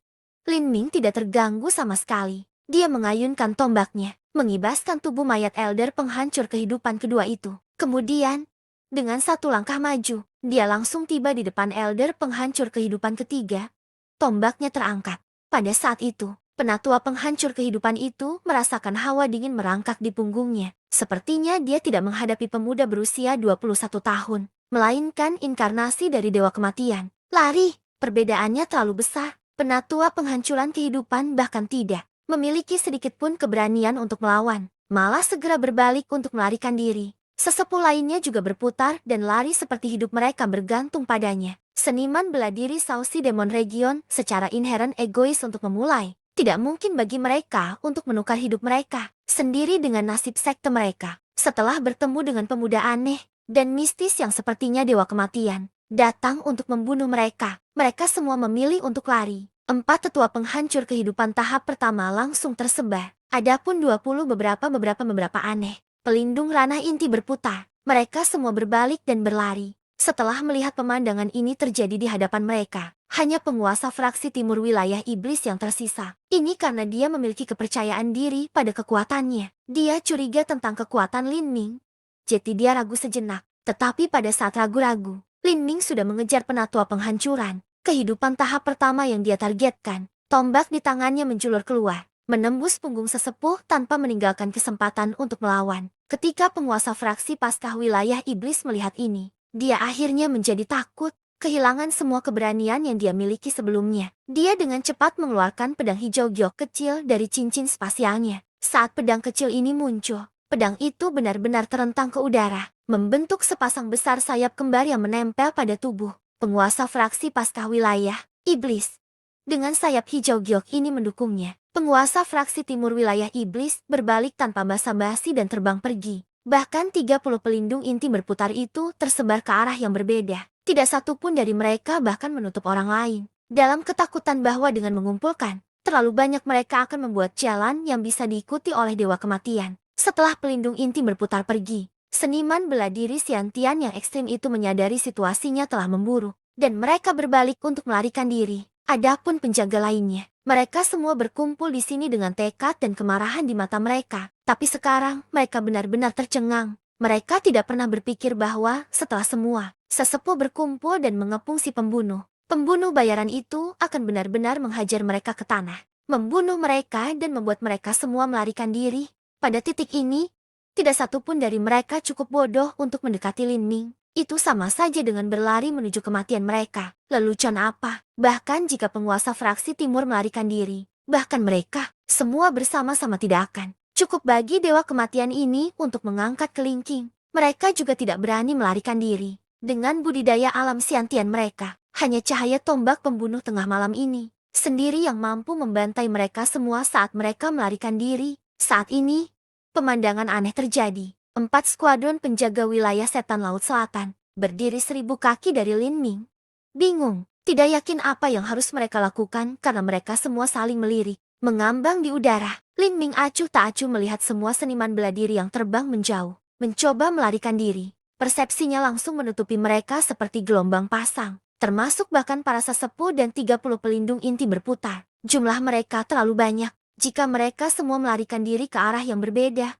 Lin Ming tidak terganggu sama sekali. Dia mengayunkan tombaknya, mengibaskan tubuh mayat Elder penghancur kehidupan kedua itu. Kemudian, dengan satu langkah maju, dia langsung tiba di depan Elder penghancur kehidupan ketiga. Tombaknya terangkat. Pada saat itu, penatua penghancur kehidupan itu merasakan hawa dingin merangkak di punggungnya. Sepertinya dia tidak menghadapi pemuda berusia 21 tahun, melainkan inkarnasi dari dewa kematian. Lari, perbedaannya terlalu besar. Penatua penghancuran kehidupan bahkan tidak memiliki sedikit pun keberanian untuk melawan, malah segera berbalik untuk melarikan diri. Sesepuh lainnya juga berputar dan lari seperti hidup mereka bergantung padanya. Seniman bela diri Sausi Demon Region secara inheren egois untuk memulai. Tidak mungkin bagi mereka untuk menukar hidup mereka sendiri dengan nasib sekte mereka. Setelah bertemu dengan pemuda aneh dan mistis yang sepertinya dewa kematian, datang untuk membunuh mereka, mereka semua memilih untuk lari. 4 tetua penghancur kehidupan tahap pertama langsung tersebar. Adapun 20 beberapa aneh pelindung ranah inti berputar. Mereka semua berbalik dan berlari. Setelah melihat pemandangan ini terjadi di hadapan mereka, hanya penguasa fraksi timur wilayah iblis yang tersisa. Ini karena dia memiliki kepercayaan diri pada kekuatannya. Dia curiga tentang kekuatan Lin Ming. Jadi dia ragu sejenak. Tetapi pada saat ragu-ragu, Lin Ming sudah mengejar penatua penghancuran. Kehidupan tahap pertama yang dia targetkan. Tombak di tangannya menjulur keluar, menembus punggung sesepuh tanpa meninggalkan kesempatan untuk melawan. Ketika penguasa fraksi Paskah wilayah iblis melihat ini, dia akhirnya menjadi takut, kehilangan semua keberanian yang dia miliki sebelumnya. Dia dengan cepat mengeluarkan pedang hijau giok kecil dari cincin spasialnya. Saat pedang kecil ini muncul, pedang itu benar-benar terentang ke udara, membentuk sepasang besar sayap kembar yang menempel pada tubuh penguasa fraksi Paskah wilayah iblis. Dengan sayap hijau giok ini mendukungnya, penguasa fraksi timur wilayah iblis berbalik tanpa basa-basi dan terbang pergi. Bahkan 30 pelindung inti berputar itu tersebar ke arah yang berbeda. Tidak satu pun dari mereka bahkan menutup orang lain. Dalam ketakutan bahwa dengan mengumpulkan, terlalu banyak mereka akan membuat jalan yang bisa diikuti oleh dewa kematian. Setelah pelindung inti berputar pergi, seniman bela diri Xiantian yang ekstrim itu menyadari situasinya telah memburu, dan mereka berbalik untuk melarikan diri. Adapun penjaga lainnya, mereka semua berkumpul di sini dengan tekad dan kemarahan di mata mereka. Tapi sekarang, mereka benar-benar tercengang. Mereka tidak pernah berpikir bahwa, setelah semua, sesepuh berkumpul dan mengepung si pembunuh. Pembunuh bayaran itu akan benar-benar menghajar mereka ke tanah, membunuh mereka dan membuat mereka semua melarikan diri. Pada titik ini, tidak satu pun dari mereka cukup bodoh untuk mendekati Lin Ming. Itu sama saja dengan berlari menuju kematian mereka. Lelucon apa? Bahkan jika penguasa fraksi timur melarikan diri, bahkan mereka semua bersama-sama tidak akan cukup bagi dewa kematian ini untuk mengangkat kelingking. Mereka juga tidak berani melarikan diri. Dengan budidaya alam Xiantian mereka, hanya cahaya tombak pembunuh tengah malam ini sendiri yang mampu membantai mereka semua saat mereka melarikan diri. Saat ini, pemandangan aneh terjadi. 4 skuadron penjaga wilayah setan Laut Selatan berdiri 1000 kaki dari Lin Ming. Bingung, tidak yakin apa yang harus mereka lakukan karena mereka semua saling melirik, mengambang di udara. Lin Ming acuh tak acuh melihat semua seniman bela diri yang terbang menjauh, mencoba melarikan diri. Persepsinya langsung menutupi mereka seperti gelombang pasang, termasuk bahkan para sesepuh dan 30 pelindung inti berputar. Jumlah mereka terlalu banyak. Jika mereka semua melarikan diri ke arah yang berbeda,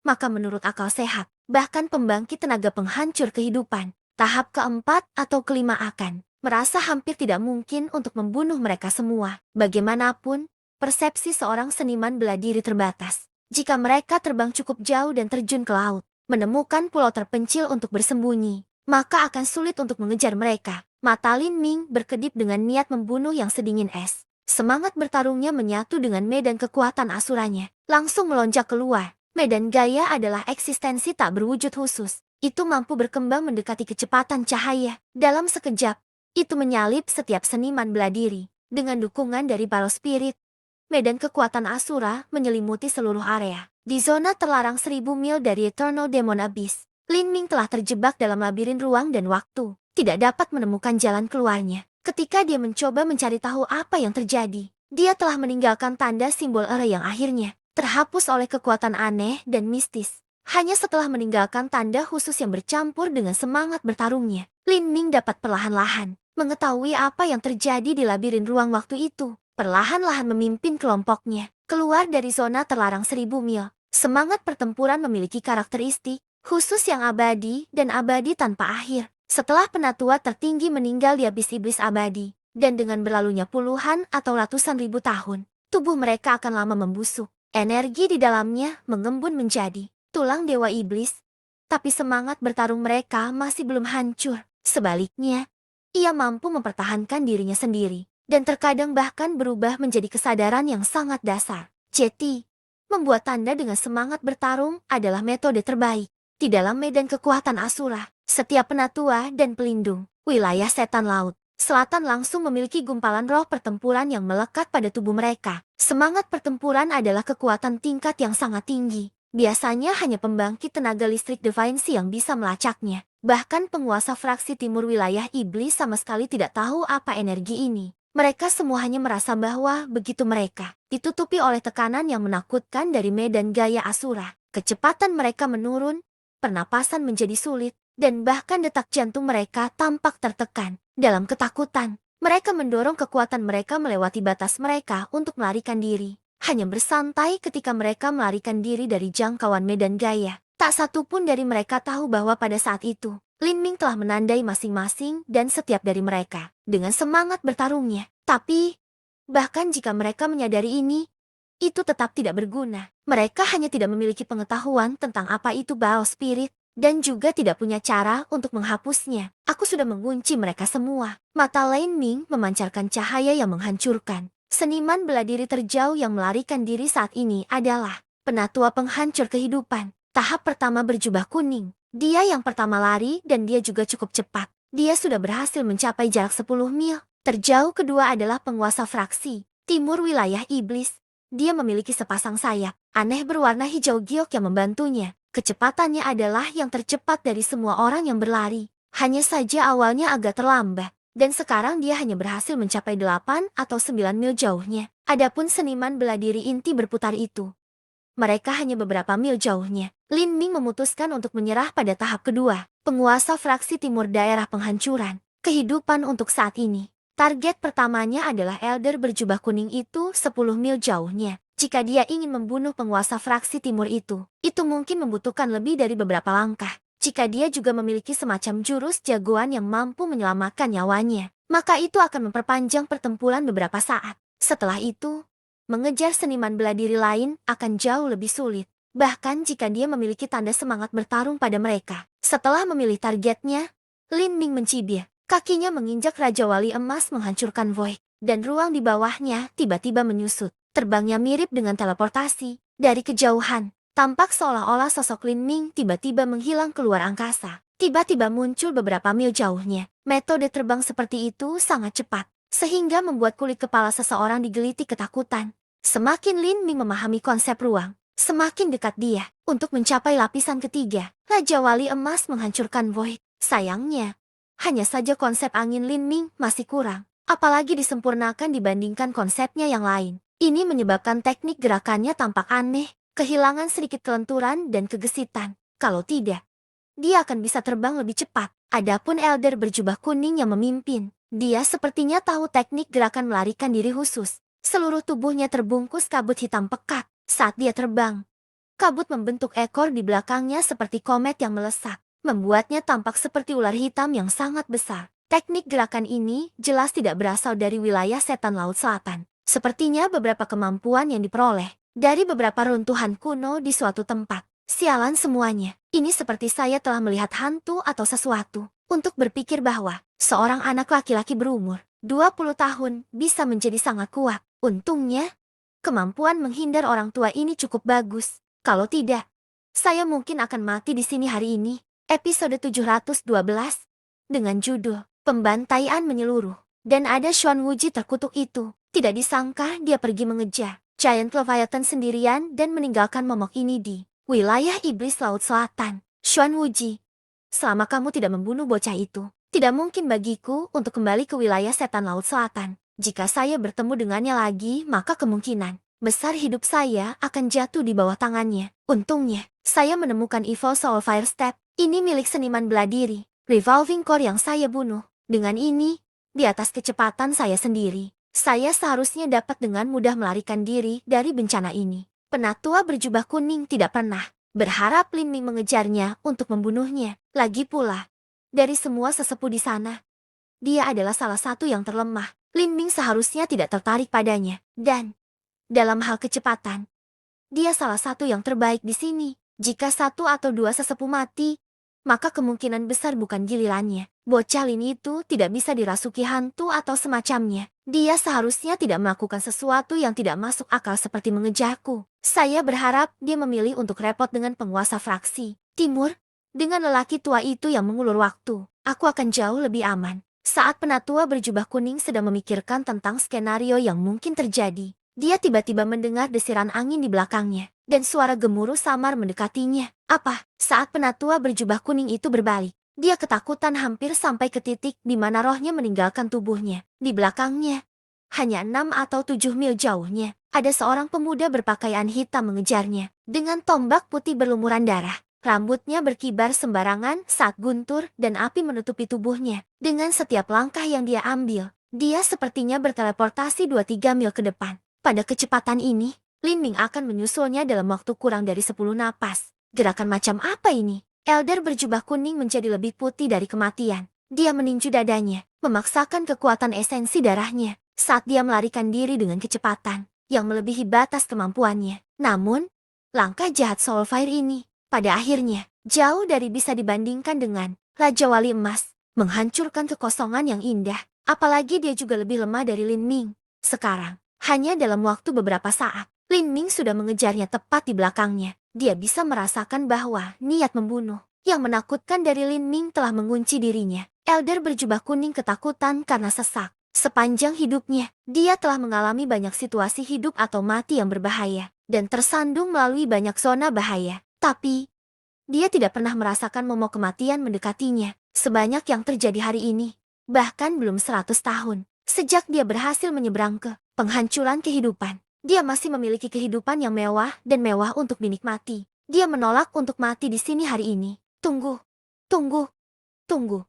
maka menurut akal sehat, bahkan pembangkit tenaga penghancur kehidupan, tahap keempat atau kelima akan merasa hampir tidak mungkin untuk membunuh mereka semua. Bagaimanapun, persepsi seorang seniman bela diri terbatas. Jika mereka terbang cukup jauh dan terjun ke laut, menemukan pulau terpencil untuk bersembunyi, maka akan sulit untuk mengejar mereka. Mata Lin Ming berkedip dengan niat membunuh yang sedingin es. Semangat bertarungnya menyatu dengan medan kekuatan asuranya, langsung melonjak keluar. Medan gaya adalah eksistensi tak berwujud khusus. Itu mampu berkembang mendekati kecepatan cahaya. Dalam sekejap, itu menyalip setiap seniman bela diri. Dengan dukungan dari balo spirit, medan kekuatan Asura menyelimuti seluruh area. Di zona terlarang 1000 mil dari Eternal Demon Abyss, Lin Ming telah terjebak dalam labirin ruang dan waktu, tidak dapat menemukan jalan keluarnya. Ketika dia mencoba mencari tahu apa yang terjadi, dia telah meninggalkan tanda simbol era yang akhirnya terhapus oleh kekuatan aneh dan mistis. Hanya setelah meninggalkan tanda khusus yang bercampur dengan semangat bertarungnya, Lin Ming dapat perlahan-lahan mengetahui apa yang terjadi di labirin ruang waktu itu. Perlahan-lahan memimpin kelompoknya keluar dari zona terlarang 1000 mil. Semangat pertempuran memiliki karakteristik khusus yang abadi dan abadi tanpa akhir. Setelah penatua tertinggi meninggal di abyss iblis abadi, dan dengan berlalunya puluhan atau ratusan ribu tahun, tubuh mereka akan lama membusuk. Energi di dalamnya mengembun menjadi tulang dewa iblis. Tapi semangat bertarung mereka masih belum hancur. Sebaliknya, ia mampu mempertahankan dirinya sendiri, dan terkadang bahkan berubah menjadi kesadaran yang sangat dasar. Jeti, membuat tanda dengan semangat bertarung adalah metode terbaik. Di dalam medan kekuatan Asura, setiap penatua dan pelindung wilayah setan laut selatan langsung memiliki gumpalan roh pertempuran yang melekat pada tubuh mereka. Semangat pertempuran adalah kekuatan tingkat yang sangat tinggi. Biasanya hanya pembangkit tenaga listrik Divinity yang bisa melacaknya. Bahkan penguasa fraksi timur wilayah iblis sama sekali tidak tahu apa energi ini. Mereka semua hanya merasa bahwa begitu mereka ditutupi oleh tekanan yang menakutkan dari medan gaya Asura, kecepatan mereka menurun, pernapasan menjadi sulit, dan bahkan detak jantung mereka tampak tertekan. Dalam ketakutan, mereka mendorong kekuatan mereka melewati batas mereka untuk melarikan diri. Hanya bersantai ketika mereka melarikan diri dari jangkauan medan gaya. Tak satu pun dari mereka tahu bahwa pada saat itu, Lin Ming telah menandai masing-masing dan setiap dari mereka dengan semangat bertarungnya. Tapi, bahkan jika mereka menyadari ini, itu tetap tidak berguna. Mereka hanya tidak memiliki pengetahuan tentang apa itu Baal Spirit, dan juga tidak punya cara untuk menghapusnya. Aku sudah mengunci mereka semua. Mata Lin Ming memancarkan cahaya yang menghancurkan. Seniman bela diri terjauh yang melarikan diri saat ini adalah penatua penghancur kehidupan. Tahap pertama berjubah kuning. Dia yang pertama lari dan dia juga cukup cepat. Dia sudah berhasil mencapai jarak 10 mil. Terjauh kedua adalah penguasa fraksi timur wilayah iblis. Dia memiliki sepasang sayap aneh berwarna hijau giok yang membantunya. Kecepatannya adalah yang tercepat dari semua orang yang berlari. Hanya saja awalnya agak terlambat, dan sekarang dia hanya berhasil mencapai 8 atau 9 mil jauhnya. Adapun seniman bela diri inti berputar itu, mereka hanya beberapa mil jauhnya. Lin Ming memutuskan untuk menyerah pada tahap kedua. Penguasa fraksi timur daerah penghancuran kehidupan untuk saat ini. Target pertamanya adalah Elder berjubah kuning itu 10 mil jauhnya. Jika dia ingin membunuh penguasa fraksi timur itu mungkin membutuhkan lebih dari beberapa langkah. Jika dia juga memiliki semacam jurus jagoan yang mampu menyelamatkan nyawanya, maka itu akan memperpanjang pertempuran beberapa saat. Setelah itu, mengejar seniman bela diri lain akan jauh lebih sulit. Bahkan jika dia memiliki tanda semangat bertarung pada mereka. Setelah memilih targetnya, Lin Ming mencibir. Kakinya menginjak Raja Wali Emas menghancurkan Void, dan ruang di bawahnya tiba-tiba menyusut. Terbangnya mirip dengan teleportasi. Dari kejauhan, Tampak seolah-olah sosok Lin Ming tiba-tiba menghilang keluar angkasa. Tiba-tiba muncul beberapa mil jauhnya. Metode terbang seperti itu sangat cepat, sehingga membuat kulit kepala seseorang digeliti ketakutan. Semakin Lin Ming memahami konsep ruang, semakin dekat dia untuk mencapai lapisan ketiga. Raja Wali Emas menghancurkan Void. Sayangnya, hanya saja konsep angin Lin Ming masih kurang, apalagi disempurnakan dibandingkan konsepnya yang lain. Ini menyebabkan teknik gerakannya tampak aneh, kehilangan sedikit kelenturan dan kegesitan. Kalau tidak, dia akan bisa terbang lebih cepat. Adapun Elder berjubah kuning yang memimpin, dia sepertinya tahu teknik gerakan melarikan diri khusus. Seluruh tubuhnya terbungkus kabut hitam pekat. Saat dia terbang, kabut membentuk ekor di belakangnya seperti komet yang melesak, membuatnya tampak seperti ular hitam yang sangat besar. Teknik gerakan ini jelas tidak berasal dari wilayah setan Laut Selatan. Sepertinya beberapa kemampuan yang diperoleh dari beberapa runtuhan kuno di suatu tempat. Sialan semuanya. Ini seperti saya telah melihat hantu atau sesuatu. Untuk berpikir bahwa seorang anak laki-laki berumur 20 tahun bisa menjadi sangat kuat. Untungnya, kemampuan menghindar orang tua ini cukup bagus. Kalau tidak, saya mungkin akan mati di sini hari ini. Episode 712 dengan judul Pembantaian Menyeluruh. Dan ada Xuan Wuji terkutuk itu. Tidak disangka dia pergi mengejar Giant Leviathan sendirian dan meninggalkan momok ini di wilayah iblis Laut Selatan. Xuan Wuji, selama kamu tidak membunuh bocah itu, tidak mungkin bagiku untuk kembali ke wilayah setan Laut Selatan. Jika saya bertemu dengannya lagi, maka kemungkinan besar hidup saya akan jatuh di bawah tangannya. Untungnya, saya menemukan Evil Soul Fire Step. Ini milik seniman bela diri, Revolving Core yang saya bunuh. Dengan ini, di atas kecepatan saya sendiri, saya seharusnya dapat dengan mudah melarikan diri dari bencana ini. Penatua berjubah kuning tidak pernah berharap Lin Ming mengejarnya untuk membunuhnya. Lagi pula, dari semua sesepuh di sana, dia adalah salah satu yang terlemah. Lin Ming seharusnya tidak tertarik padanya. Dan, dalam hal kecepatan, dia salah satu yang terbaik di sini. Jika satu atau dua sesepuh mati, maka kemungkinan besar bukan gilirannya. Bocah Lin itu tidak bisa dirasuki hantu atau semacamnya. Dia seharusnya tidak melakukan sesuatu yang tidak masuk akal seperti mengejarku. Saya berharap dia memilih untuk repot dengan penguasa fraksi Timur. Dengan lelaki tua itu yang mengulur waktu, aku akan jauh lebih aman. Saat penatua berjubah kuning sedang memikirkan tentang skenario yang mungkin terjadi, dia tiba-tiba mendengar desiran angin di belakangnya, dan suara gemuruh samar mendekatinya. Apa? Saat penatua berjubah kuning itu berbalik, dia ketakutan hampir sampai ke titik di mana rohnya meninggalkan tubuhnya. Di belakangnya, hanya 6 atau 7 mil jauhnya, ada seorang pemuda berpakaian hitam mengejarnya. Dengan tombak putih berlumuran darah, rambutnya berkibar sembarangan saat guntur dan api menutupi tubuhnya. Dengan setiap langkah yang dia ambil, dia sepertinya berteleportasi 2-3 mil ke depan. Pada kecepatan ini, Lin Ming akan menyusulnya dalam waktu kurang dari 10 napas. Gerakan macam apa ini? Elder berjubah kuning menjadi lebih putih dari kematian. Dia meninju dadanya, memaksakan kekuatan esensi darahnya saat dia melarikan diri dengan kecepatan yang melebihi batas kemampuannya. Namun, langkah jahat Soulfire ini, pada akhirnya, jauh dari bisa dibandingkan dengan Raja Wali Emas, menghancurkan kekosongan yang indah. Apalagi dia juga lebih lemah dari Lin Ming. Sekarang, hanya dalam waktu beberapa saat, Lin Ming sudah mengejarnya tepat di belakangnya. Dia bisa merasakan bahwa niat membunuh yang menakutkan dari Lin Ming telah mengunci dirinya. Elder berjubah kuning ketakutan karena sesak. Sepanjang hidupnya, dia telah mengalami banyak situasi hidup atau mati yang berbahaya, dan tersandung melalui banyak zona bahaya. Tapi, dia tidak pernah merasakan momok kematian mendekatinya, sebanyak yang terjadi hari ini. Bahkan belum 100 tahun, sejak dia berhasil menyeberang ke penghancuran kehidupan. Dia masih memiliki kehidupan yang mewah dan mewah untuk dinikmati. Dia menolak untuk mati di sini hari ini. Tunggu, tunggu, tunggu,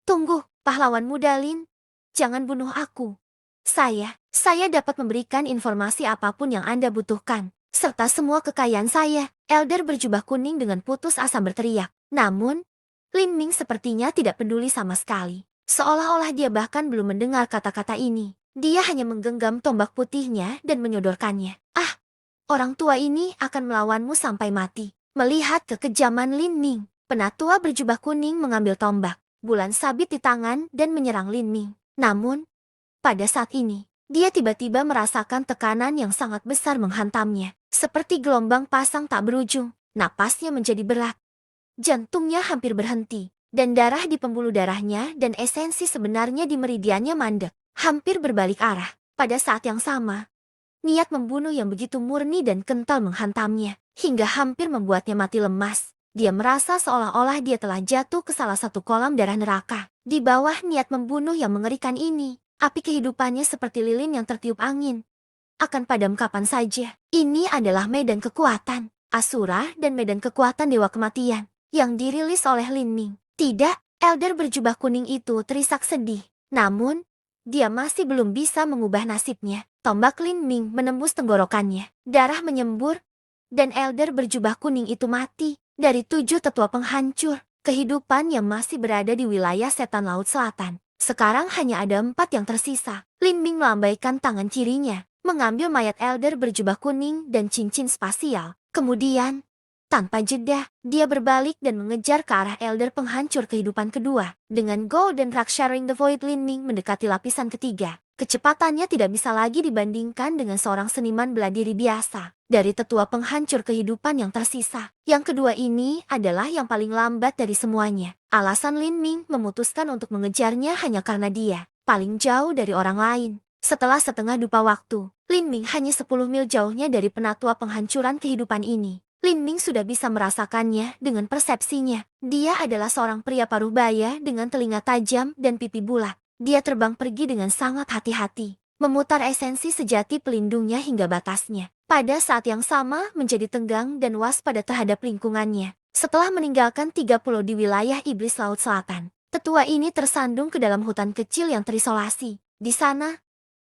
tunggu, pahlawan muda Lin. Jangan bunuh aku. Saya dapat memberikan informasi apapun yang Anda butuhkan, serta semua kekayaan saya. Elder berjubah kuning dengan putus asa berteriak. Namun, Lin Ming sepertinya tidak peduli sama sekali. Seolah-olah dia bahkan belum mendengar kata-kata ini. Dia hanya menggenggam tombak putihnya dan menyodorkannya. Ah, orang tua ini akan melawanmu sampai mati. Melihat kekejaman Lin Ming, penatua berjubah kuning mengambil tombak, bulan sabit di tangan dan menyerang Lin Ming. Namun, pada saat ini, Dia tiba-tiba merasakan tekanan yang sangat besar menghantamnya. Seperti gelombang pasang tak berujung, napasnya menjadi berat. Jantungnya hampir berhenti, dan darah di pembuluh darahnya dan esensi sebenarnya di meridiannya mandek, hampir berbalik arah. Pada saat yang sama, niat membunuh yang begitu murni dan kental menghantamnya, hingga hampir membuatnya mati lemas. Dia merasa seolah-olah dia telah jatuh ke salah satu kolam darah neraka. Di bawah niat membunuh yang mengerikan ini, api kehidupannya seperti lilin yang tertiup angin, akan padam kapan saja. Ini adalah medan kekuatan Asura dan medan kekuatan Dewa Kematian yang dirilis oleh Lin Ming. Tidak, Elder berjubah kuning itu terisak sedih. Namun, dia masih belum bisa mengubah nasibnya. Tombak Lin Ming menembus tenggorokannya. Darah menyembur, dan Elder berjubah kuning itu mati. Dari 7 tetua penghancur kehidupan yang masih berada di wilayah setan Laut Selatan, sekarang hanya ada 4 yang tersisa. Lin Ming melambaikan tangan kirinya, mengambil mayat Elder berjubah kuning dan cincin spasial. Kemudian, tanpa jeda, dia berbalik dan mengejar ke arah Elder penghancur kehidupan kedua. Dengan Golden Rock Sharing the Void, Lin Ming mendekati lapisan ketiga. Kecepatannya tidak bisa lagi dibandingkan dengan seorang seniman bela diri biasa. Dari tetua penghancur kehidupan yang tersisa, yang kedua ini adalah yang paling lambat dari semuanya. Alasan Lin Ming memutuskan untuk mengejarnya hanya karena dia paling jauh dari orang lain. Setelah setengah dupa waktu, Lin Ming hanya 10 mil jauhnya dari penatua penghancuran kehidupan ini. Lin Ming sudah bisa merasakannya dengan persepsinya. Dia adalah seorang pria paruh baya dengan telinga tajam dan pipi bulat. Dia terbang pergi dengan sangat hati-hati, memutar esensi sejati pelindungnya hingga batasnya. Pada saat yang sama menjadi tegang dan waspada terhadap lingkungannya. Setelah meninggalkan 30 di wilayah Iblis Laut Selatan, tetua ini tersandung ke dalam hutan kecil yang terisolasi. Di sana,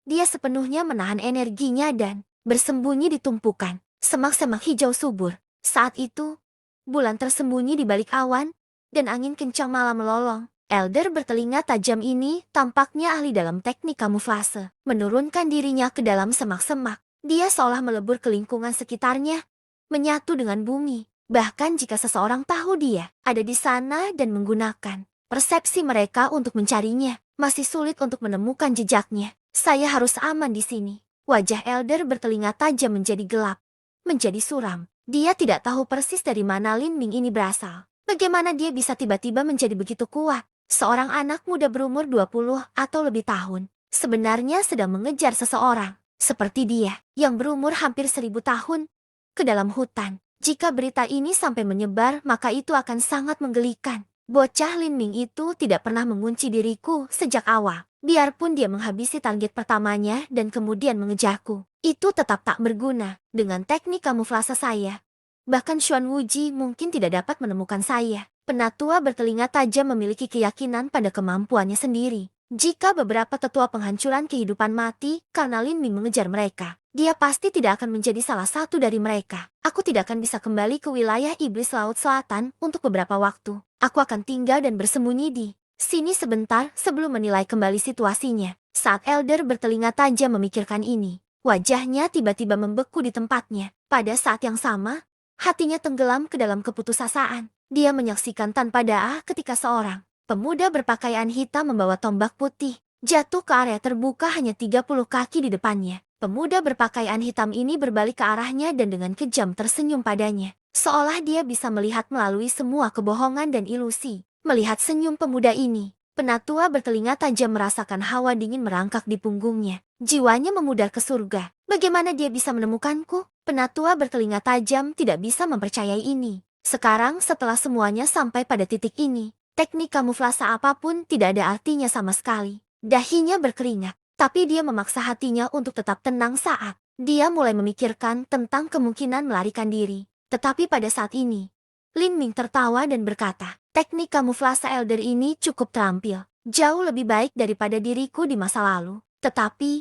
dia sepenuhnya menahan energinya dan bersembunyi di tumpukan semak-semak hijau subur. Saat itu, bulan tersembunyi di balik awan, dan angin kencang malam melolong. Elder bertelinga tajam ini tampaknya ahli dalam teknik kamuflase. Menurunkan dirinya ke dalam semak-semak, dia seolah melebur ke lingkungan sekitarnya, menyatu dengan bumi. Bahkan jika seseorang tahu dia ada di sana dan menggunakan persepsi mereka untuk mencarinya, masih sulit untuk menemukan jejaknya. Saya harus aman di sini. Wajah Elder bertelinga tajam menjadi gelap, menjadi suram. Dia tidak tahu persis dari mana Lin Ming ini berasal. Bagaimana dia bisa tiba-tiba menjadi begitu kuat? Seorang anak muda berumur 20 atau lebih tahun, sebenarnya sedang mengejar seseorang seperti dia, yang berumur hampir 1000 tahun, ke dalam hutan. Jika berita ini sampai menyebar, maka itu akan sangat menggelikan. Bocah Lin Ming itu tidak pernah mengunci diriku sejak awal. Biarpun dia menghabisi target pertamanya dan kemudian mengejarku, itu tetap tak berguna. Dengan teknik kamuflase saya, bahkan Xuan Wuji mungkin tidak dapat menemukan saya. Penatua bertelinga tajam memiliki keyakinan pada kemampuannya sendiri. Jika beberapa tetua penghancuran kehidupan mati karena Lin Ming mengejar mereka, dia pasti tidak akan menjadi salah satu dari mereka. Aku tidak akan bisa kembali ke wilayah Iblis Laut Selatan untuk beberapa waktu. Aku akan tinggal dan bersembunyi di sini sebentar sebelum menilai kembali situasinya. Saat Elder bertelinga tajam memikirkan ini, wajahnya tiba-tiba membeku di tempatnya. Pada saat yang sama, hatinya tenggelam ke dalam keputusasaan. Dia menyaksikan tanpa daah ketika seorang pemuda berpakaian hitam membawa tombak putih jatuh ke area terbuka hanya 30 kaki di depannya. Pemuda berpakaian hitam ini berbalik ke arahnya dan dengan kejam tersenyum padanya, seolah dia bisa melihat melalui semua kebohongan dan ilusi. Melihat senyum pemuda ini, penatua bertelinga tajam merasakan hawa dingin merangkak di punggungnya. Jiwanya memudar ke surga. Bagaimana dia bisa menemukanku? Penatua bertelinga tajam tidak bisa mempercayai ini. Sekarang setelah semuanya sampai pada titik ini, teknik kamuflase apapun tidak ada artinya sama sekali. Dahinya berkeringat, tapi dia memaksa hatinya untuk tetap tenang saat dia mulai memikirkan tentang kemungkinan melarikan diri. Tetapi pada saat ini, Lin Ming tertawa dan berkata, teknik kamuflase Elder ini cukup terampil, jauh lebih baik daripada diriku di masa lalu. Tetapi,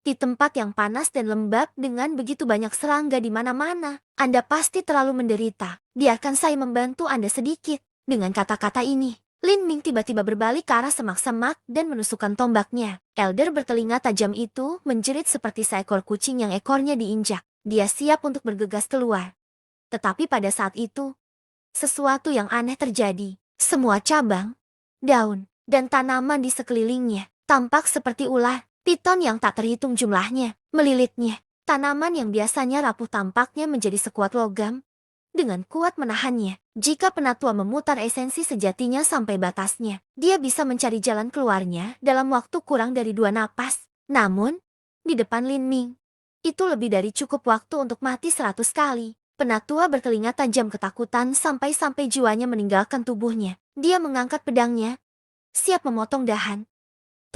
di tempat yang panas dan lembab dengan begitu banyak serangga di mana-mana, Anda pasti terlalu menderita. Biarkan saya membantu Anda sedikit. Dengan kata-kata ini, Lin Ming tiba-tiba berbalik ke arah semak-semak dan menusukkan tombaknya. Elder bertelinga tajam itu menjerit seperti seekor kucing yang ekornya diinjak. Dia siap untuk bergegas keluar. Tetapi pada saat itu, sesuatu yang aneh terjadi. Semua cabang, daun, dan tanaman di sekelilingnya tampak seperti ular. Piton yang tak terhitung jumlahnya, melilitnya. Tanaman yang biasanya rapuh tampaknya menjadi sekuat logam. Dengan kuat menahannya, jika penatua memutar esensi sejatinya sampai batasnya, dia bisa mencari jalan keluarnya dalam waktu kurang dari 2 napas. Namun, di depan Lin Ming, itu lebih dari cukup waktu untuk mati 100 kali. Penatua bertelinga tajam ketakutan sampai-sampai jiwanya meninggalkan tubuhnya. Dia mengangkat pedangnya, siap memotong dahan.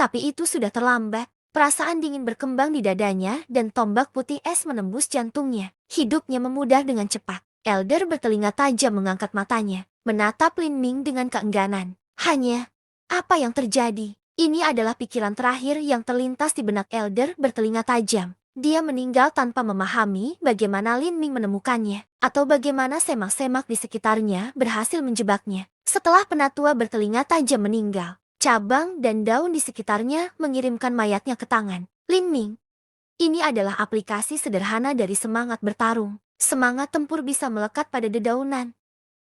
Tapi itu sudah terlambat. Perasaan dingin berkembang di dadanya dan tombak putih es menembus jantungnya. Hidupnya memudar dengan cepat. Elder bertelinga tajam mengangkat matanya, menatap Lin Ming dengan keengganan. Hanya, apa yang terjadi? Ini adalah pikiran terakhir yang terlintas di benak Elder bertelinga tajam. Dia meninggal tanpa memahami bagaimana Lin Ming menemukannya, atau bagaimana semak-semak di sekitarnya berhasil menjebaknya. Setelah penatua bertelinga tajam meninggal, cabang dan daun di sekitarnya mengirimkan mayatnya ke tangan Lin Ming. Ini adalah aplikasi sederhana dari semangat bertarung. Semangat tempur bisa melekat pada dedaunan,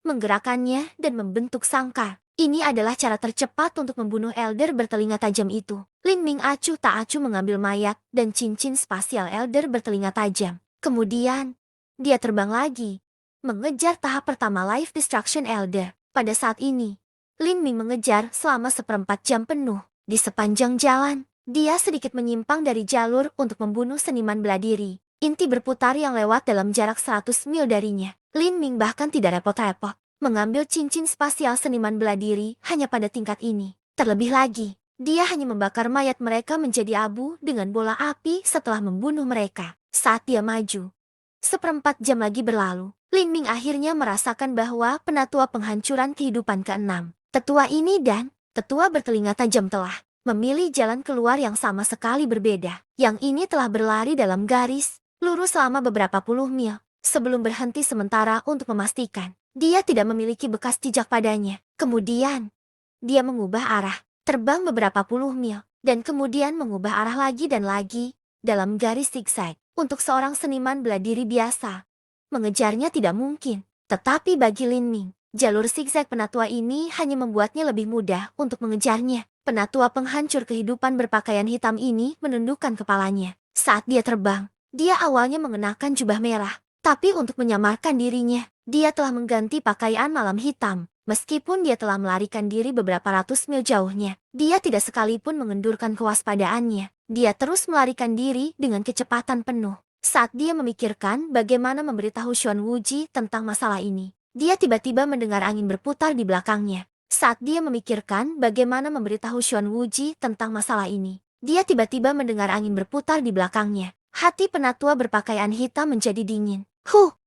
menggerakkannya dan membentuk sangkar. Ini adalah cara tercepat untuk membunuh Elder bertelinga tajam itu. Lin Ming acuh tak acuh mengambil mayat dan cincin spasial Elder bertelinga tajam. Kemudian, dia terbang lagi, mengejar tahap pertama Life Destruction Elder. Pada saat ini, Lin Ming mengejar selama 1/4 jam penuh. Di sepanjang jalan, dia sedikit menyimpang dari jalur untuk membunuh seniman bela diri. Inti berputar yang lewat dalam jarak 100 mil darinya. Lin Ming bahkan tidak repot-repot mengambil cincin spasial seniman bela diri hanya pada tingkat ini. Terlebih lagi, dia hanya membakar mayat mereka menjadi abu dengan bola api setelah membunuh mereka. Saat dia maju, 1/4 jam lagi berlalu. Lin Ming akhirnya merasakan bahwa penatua penghancuran kehidupan ke-6, tetua ini dan tetua bertelinga tajam telah memilih jalan keluar yang sama sekali berbeda. Yang ini telah berlari dalam garis lurus selama beberapa puluh mil, sebelum berhenti sementara untuk memastikan dia tidak memiliki bekas jejak padanya. Kemudian, dia mengubah arah, terbang beberapa puluh mil, dan kemudian mengubah arah lagi dan lagi, dalam garis zigzag. Untuk seorang seniman bela diri biasa, mengejarnya tidak mungkin. Tetapi bagi Lin Ming, jalur zigzag penatua ini hanya membuatnya lebih mudah untuk mengejarnya. Penatua penghancur kehidupan berpakaian hitam ini menundukkan kepalanya. Saat dia terbang, dia awalnya mengenakan jubah merah, tapi untuk menyamarkan dirinya, dia telah mengganti pakaian malam hitam. Meskipun dia telah melarikan diri beberapa ratus mil jauhnya, dia tidak sekalipun mengendurkan kewaspadaannya. Dia terus melarikan diri dengan kecepatan penuh. Saat dia memikirkan bagaimana memberitahu Xuan Wuji tentang masalah ini, dia tiba-tiba mendengar angin berputar di belakangnya. Saat dia memikirkan bagaimana memberitahu Xuan Wuji tentang masalah ini, dia tiba-tiba mendengar angin berputar di belakangnya. Hati penatua berpakaian hitam menjadi dingin.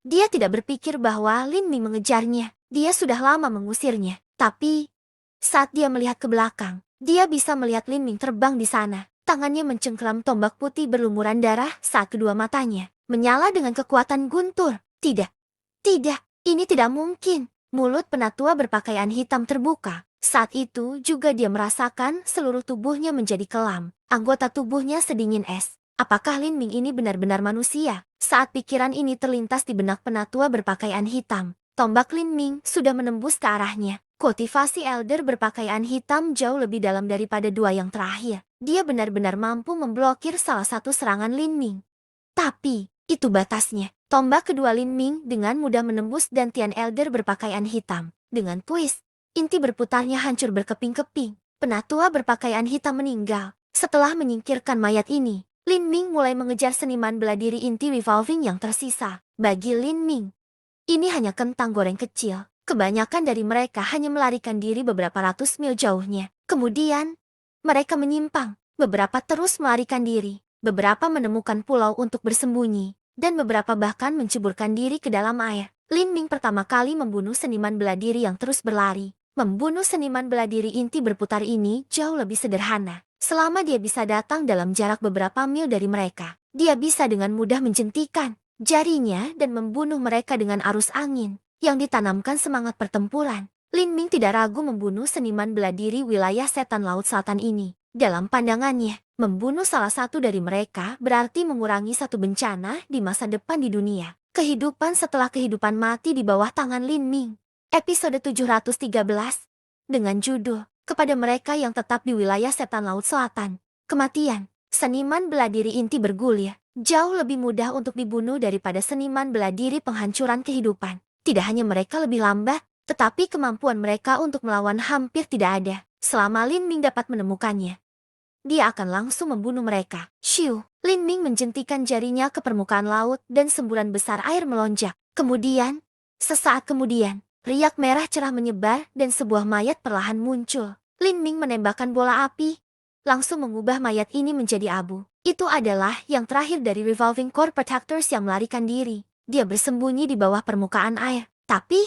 Dia tidak berpikir bahwa Lin Ming mengejarnya. Dia sudah lama mengusirnya. Tapi, saat dia melihat ke belakang, dia bisa melihat Lin Ming terbang di sana. Tangannya mencengkeram tombak putih berlumuran darah saat kedua matanya menyala dengan kekuatan guntur. Tidak, ini tidak mungkin. Mulut penatua berpakaian hitam terbuka. Saat itu juga dia merasakan seluruh tubuhnya menjadi kelam. Anggota tubuhnya sedingin es. Apakah Lin Ming ini benar-benar manusia? Saat pikiran ini terlintas di benak penatua berpakaian hitam, tombak Lin Ming sudah menembus ke arahnya. Kultivasi Elder berpakaian hitam jauh lebih dalam daripada dua yang terakhir. Dia benar-benar mampu memblokir salah satu serangan Lin Ming. Tapi, itu batasnya. Tombak kedua Lin Ming dengan mudah menembus dantian Elder berpakaian hitam. Dengan twist, inti berputarnya hancur berkeping-keping. Penatua berpakaian hitam meninggal. Setelah menyingkirkan mayat ini, Lin Ming mulai mengejar seniman bela diri inti revolving yang tersisa. Bagi Lin Ming, ini hanya kentang goreng kecil. Kebanyakan dari mereka hanya melarikan diri beberapa ratus mil jauhnya. Kemudian, mereka menyimpang. Beberapa terus melarikan diri. Beberapa menemukan pulau untuk bersembunyi. Dan beberapa bahkan menceburkan diri ke dalam air. Lin Ming pertama kali membunuh seniman bela diri yang terus berlari. Membunuh seniman bela diri inti berputar ini jauh lebih sederhana. Selama dia bisa datang dalam jarak beberapa mil dari mereka, dia bisa dengan mudah menjentikan jarinya dan membunuh mereka dengan arus angin yang ditanamkan semangat pertempuran. Lin Ming tidak ragu membunuh seniman bela diri wilayah setan Laut Selatan ini. Dalam pandangannya, membunuh salah satu dari mereka berarti mengurangi satu bencana di masa depan di dunia. Kehidupan setelah kehidupan mati di bawah tangan Lin Ming. Episode 713 dengan judul Kepada Mereka yang Tetap di Wilayah Setan Laut Selatan. Kematian. Seniman bela diri inti bergulir. Jauh lebih mudah untuk dibunuh daripada seniman bela diri penghancuran kehidupan. Tidak hanya mereka lebih lambat, tetapi kemampuan mereka untuk melawan hampir tidak ada. Selama Lin Ming dapat menemukannya, dia akan langsung membunuh mereka. Shiu, Lin Ming menjentikan jarinya ke permukaan laut dan semburan besar air melonjak. Kemudian, sesaat kemudian, riak merah cerah menyebar dan sebuah mayat perlahan muncul. Lin Ming menembakkan bola api, langsung mengubah mayat ini menjadi abu. Itu adalah yang terakhir dari Revolving Core Protectors yang melarikan diri. Dia bersembunyi di bawah permukaan air. Tapi,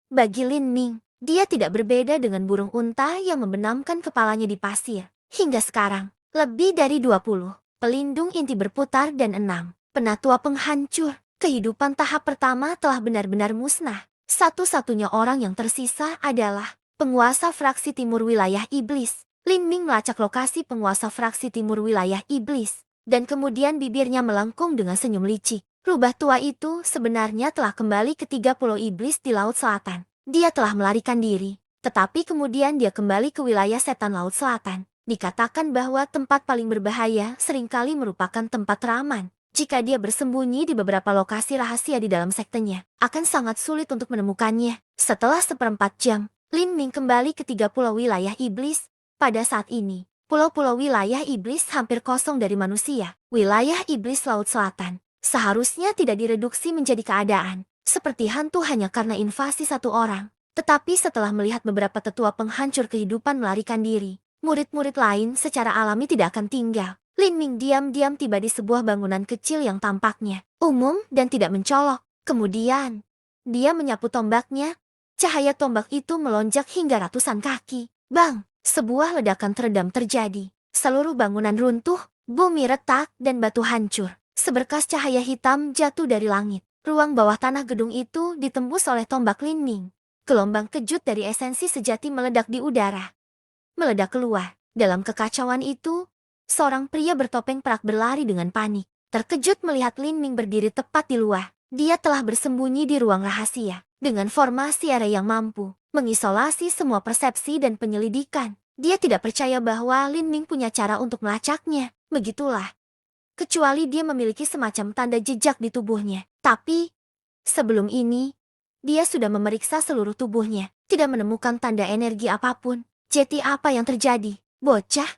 bagi Lin Ming, dia tidak berbeda dengan burung unta yang membenamkan kepalanya di pasir. Hingga sekarang, lebih dari 20 pelindung inti berputar dan 6 penatua penghancur. Kehidupan tahap pertama telah benar-benar musnah. Satu-satunya orang yang tersisa adalah penguasa fraksi timur wilayah iblis. Lin Ming melacak lokasi penguasa fraksi timur wilayah iblis, dan kemudian bibirnya melengkung dengan senyum licik. Rubah tua itu sebenarnya telah kembali ke 3 pulau iblis di Laut Selatan. Dia telah melarikan diri, tetapi kemudian dia kembali ke wilayah setan Laut Selatan. Dikatakan bahwa tempat paling berbahaya seringkali merupakan tempat teraman. Jika dia bersembunyi di beberapa lokasi rahasia di dalam sektenya, akan sangat sulit untuk menemukannya. Setelah 1/4 jam, Lin Ming kembali ke 3 pulau wilayah iblis. Pada saat ini, pulau-pulau wilayah iblis hampir kosong dari manusia. Wilayah iblis Laut Selatan seharusnya tidak direduksi menjadi keadaan seperti hantu hanya karena invasi satu orang. Tetapi setelah melihat beberapa tetua penghancur kehidupan melarikan diri, murid-murid lain secara alami tidak akan tinggal. Lin Ming diam-diam tiba di sebuah bangunan kecil yang tampaknya umum dan tidak mencolok. Kemudian, dia menyapu tombaknya. Cahaya tombak itu melonjak hingga ratusan kaki. Bang! Sebuah ledakan teredam terjadi. Seluruh bangunan runtuh, bumi retak, dan batu hancur. Seberkas cahaya hitam jatuh dari langit. Ruang bawah tanah gedung itu ditembus oleh tombak Lin Ming. Gelombang kejut dari esensi sejati meledak di udara. Meledak keluar. Dalam kekacauan itu, seorang pria bertopeng perak berlari dengan panik. Terkejut melihat Lin Ming berdiri tepat di luar. Dia telah bersembunyi di ruang rahasia. Dengan formasi area yang mampu mengisolasi semua persepsi dan penyelidikan. Dia tidak percaya bahwa Lin Ming punya cara untuk melacaknya. Begitulah. Kecuali dia memiliki semacam tanda jejak di tubuhnya. Tapi, sebelum ini, dia sudah memeriksa seluruh tubuhnya. Tidak menemukan tanda energi apapun. Jadi apa yang terjadi? Bocah,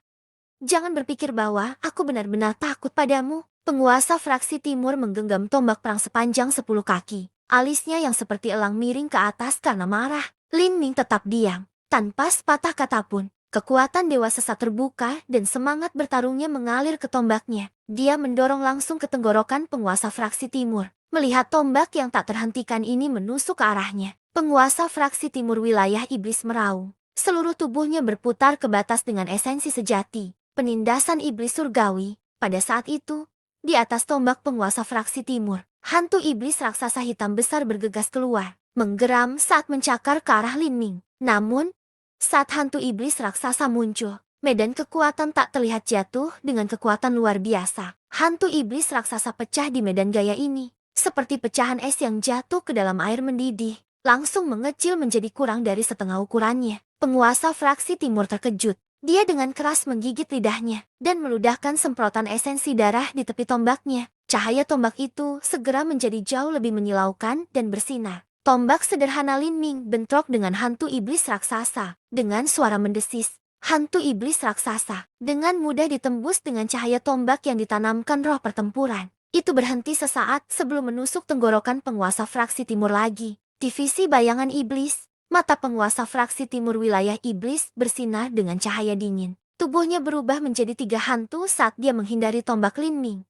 jangan berpikir bahwa aku benar-benar takut padamu. Penguasa fraksi timur menggenggam tombak perang sepanjang 10 kaki. Alisnya yang seperti elang miring ke atas karena marah. Lin Ming tetap diam, tanpa sepatah kata pun. Kekuatan dewa sesat terbuka dan semangat bertarungnya mengalir ke tombaknya. Dia mendorong langsung ke tenggorokan penguasa fraksi timur. Melihat tombak yang tak terhentikan ini menusuk ke arahnya, penguasa fraksi timur wilayah iblis meraung. Seluruh tubuhnya berputar ke batas dengan esensi sejati, penindasan iblis surgawi. Pada saat itu, di atas tombak penguasa fraksi timur, hantu iblis raksasa hitam besar bergegas keluar, menggeram saat mencakar ke arah Lin Ming. Namun, saat hantu iblis raksasa muncul, medan kekuatan tak terlihat jatuh dengan kekuatan luar biasa. Hantu iblis raksasa pecah di medan gaya ini, seperti pecahan es yang jatuh ke dalam air mendidih, langsung mengecil menjadi kurang dari setengah ukurannya. Penguasa fraksi timur terkejut. Dia dengan keras menggigit lidahnya dan meludahkan semprotan esensi darah di tepi tombaknya. Cahaya tombak itu segera menjadi jauh lebih menyilaukan dan bersinar. Tombak sederhana Lin Ming bentrok dengan hantu iblis raksasa. Dengan suara mendesis, hantu iblis raksasa dengan mudah ditembus dengan cahaya tombak yang ditanamkan roh pertempuran. Itu berhenti sesaat sebelum menusuk tenggorokan penguasa fraksi timur lagi. Divisi bayangan iblis. Mata penguasa fraksi timur wilayah iblis bersinar dengan cahaya dingin. Tubuhnya berubah menjadi 3 hantu saat dia menghindari tombak Lin Ming.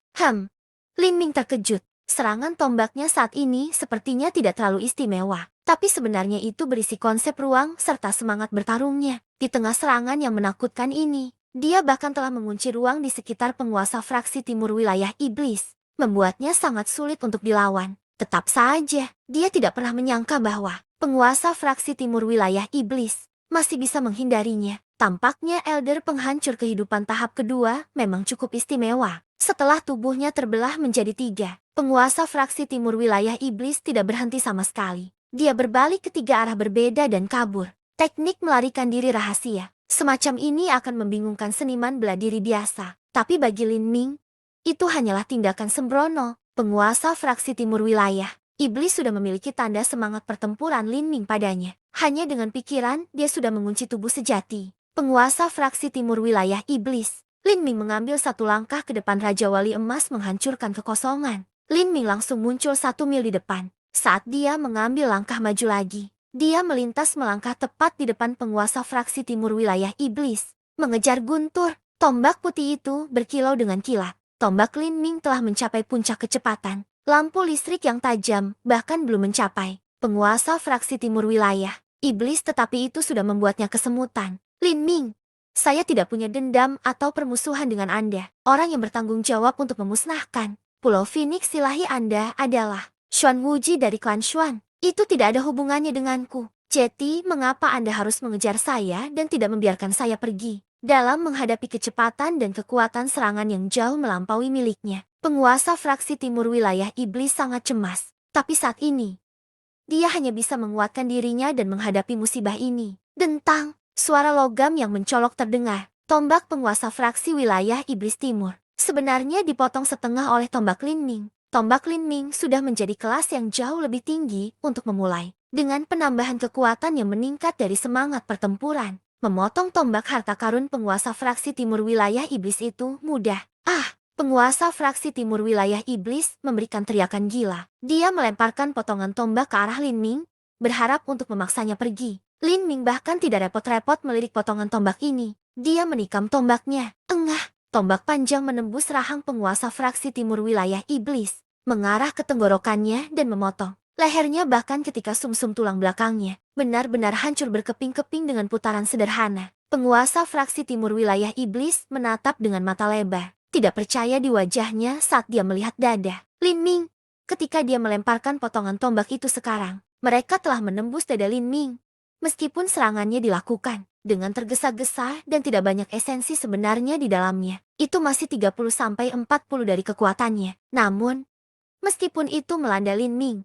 Lin Ming terkejut. Serangan tombaknya saat ini sepertinya tidak terlalu istimewa. Tapi sebenarnya itu berisi konsep ruang serta semangat bertarungnya. Di tengah serangan yang menakutkan ini, dia bahkan telah mengunci ruang di sekitar penguasa fraksi timur wilayah iblis. Membuatnya sangat sulit untuk dilawan. Tetap saja, dia tidak pernah menyangka bahwa penguasa fraksi timur wilayah iblis masih bisa menghindarinya. Tampaknya Elder penghancur kehidupan tahap kedua memang cukup istimewa. Setelah tubuhnya terbelah menjadi 3, penguasa fraksi timur wilayah iblis tidak berhenti sama sekali. Dia berbalik ke 3 arah berbeda dan kabur. Teknik melarikan diri rahasia semacam ini akan membingungkan seniman bela diri biasa. Tapi bagi Lin Ming, itu hanyalah tindakan sembrono. Penguasa fraksi timur wilayah iblis sudah memiliki tanda semangat pertempuran Lin Ming padanya. Hanya dengan pikiran, dia sudah mengunci tubuh sejati penguasa fraksi timur wilayah iblis. Lin Ming mengambil satu langkah ke depan Raja Wali Emas menghancurkan kekosongan. Lin Ming langsung muncul 1 mil di depan. Saat dia mengambil langkah maju lagi, dia melintas melangkah tepat di depan penguasa fraksi timur wilayah iblis. Mengejar guntur, tombak putih itu berkilau dengan kilat. Tombak Lin Ming telah mencapai puncak kecepatan. Lampu listrik yang tajam bahkan belum mencapai penguasa fraksi timur wilayah iblis, tetapi itu sudah membuatnya kesemutan. Lin Ming, saya tidak punya dendam atau permusuhan dengan Anda. Orang yang bertanggung jawab untuk memusnahkan Pulau Phoenix Ilahi Anda adalah Xuan Wuji dari klan Xuan. Itu tidak ada hubungannya denganku. Jadi, mengapa Anda harus mengejar saya dan tidak membiarkan saya pergi? Dalam menghadapi kecepatan dan kekuatan serangan yang jauh melampaui miliknya, penguasa fraksi timur wilayah iblis sangat cemas. Tapi saat ini, dia hanya bisa menguatkan dirinya dan menghadapi musibah ini. Dentang, suara logam yang mencolok terdengar. Tombak penguasa fraksi wilayah iblis timur sebenarnya dipotong setengah oleh tombak Lin Ming. Tombak Lin Ming sudah menjadi kelas yang jauh lebih tinggi untuk memulai. Dengan penambahan kekuatan yang meningkat dari semangat pertempuran, memotong tombak harta karun penguasa fraksi timur wilayah iblis itu mudah. Penguasa fraksi timur wilayah iblis memberikan teriakan gila. Dia melemparkan potongan tombak ke arah Lin Ming, berharap untuk memaksanya pergi. Lin Ming bahkan tidak repot-repot melirik potongan tombak ini. Dia menikam tombaknya. Tombak panjang menembus rahang penguasa fraksi timur wilayah iblis, mengarah ke tenggorokannya dan memotong lehernya, bahkan ketika sumsum tulang belakangnya benar-benar hancur berkeping-keping dengan putaran sederhana. Penguasa fraksi timur wilayah iblis menatap dengan mata lebar, tidak percaya di wajahnya saat dia melihat dada Lin Ming. Ketika dia melemparkan potongan tombak itu sekarang, mereka telah menembus dada Lin Ming. Meskipun serangannya dilakukan dengan tergesa-gesa dan tidak banyak esensi sebenarnya di dalamnya, itu masih 30-40 dari kekuatannya. Namun, meskipun itu melanda Lin Ming,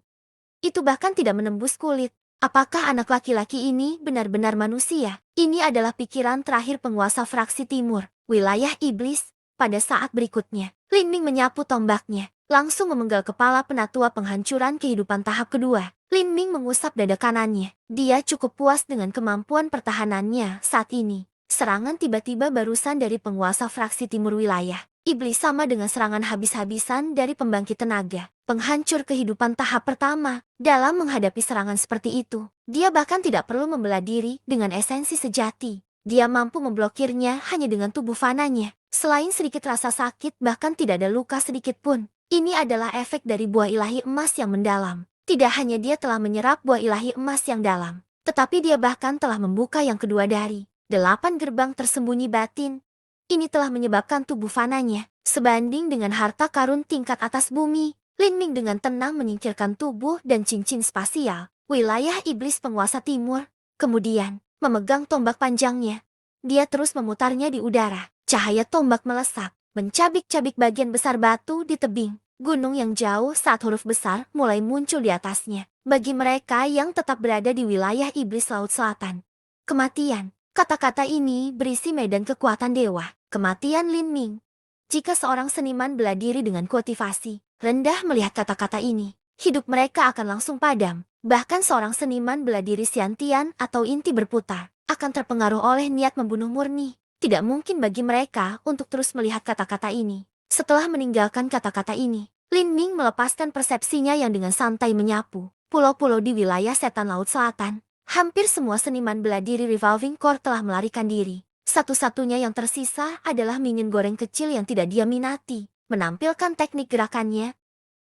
itu bahkan tidak menembus kulit. Apakah anak laki-laki ini benar-benar manusia? Ini adalah pikiran terakhir penguasa fraksi timur wilayah iblis. Pada saat berikutnya, Lin Ming menyapu tombaknya, langsung memenggal kepala penatua penghancuran kehidupan tahap kedua. Lin Ming mengusap dada kanannya. Dia cukup puas dengan kemampuan pertahanannya saat ini. Serangan tiba-tiba barusan dari penguasa fraksi timur wilayah iblis sama dengan serangan habis-habisan dari pembangkit tenaga penghancur kehidupan tahap pertama. Dalam menghadapi serangan seperti itu, dia bahkan tidak perlu membela diri dengan esensi sejati. Dia mampu memblokirnya hanya dengan tubuh fananya. Selain sedikit rasa sakit, bahkan tidak ada luka sedikit pun. Ini adalah efek dari buah ilahi emas yang mendalam. Tidak hanya dia telah menyerap buah ilahi emas yang dalam, tetapi dia bahkan telah membuka yang kedua dari 8 gerbang tersembunyi batin. Ini telah menyebabkan tubuh fananya sebanding dengan harta karun tingkat atas bumi. Lin Ming dengan tenang menyingkirkan tubuh dan cincin spasial wilayah iblis penguasa timur. Kemudian, memegang tombak panjangnya, dia terus memutarnya di udara. Cahaya tombak melesak, mencabik-cabik bagian besar batu di tebing gunung yang jauh saat huruf besar mulai muncul di atasnya. Bagi mereka yang tetap berada di wilayah iblis laut selatan, kematian. Kata-kata ini berisi medan kekuatan dewa. Kematian Lin Ming. Jika seorang seniman bela diri dengan kultivasi rendah melihat kata-kata ini, hidup mereka akan langsung padam. Bahkan seorang seniman bela diri Xiantian atau inti berputar akan terpengaruh oleh niat membunuh murni. Tidak mungkin bagi mereka untuk terus melihat kata-kata ini. Setelah meninggalkan kata-kata ini, Lin Ming melepaskan persepsinya yang dengan santai menyapu pulau-pulau di wilayah setan laut selatan. Hampir semua seniman bela diri Revolving Core telah melarikan diri. Satu-satunya yang tersisa adalah minion goreng kecil yang tidak dia minati. Menampilkan teknik gerakannya,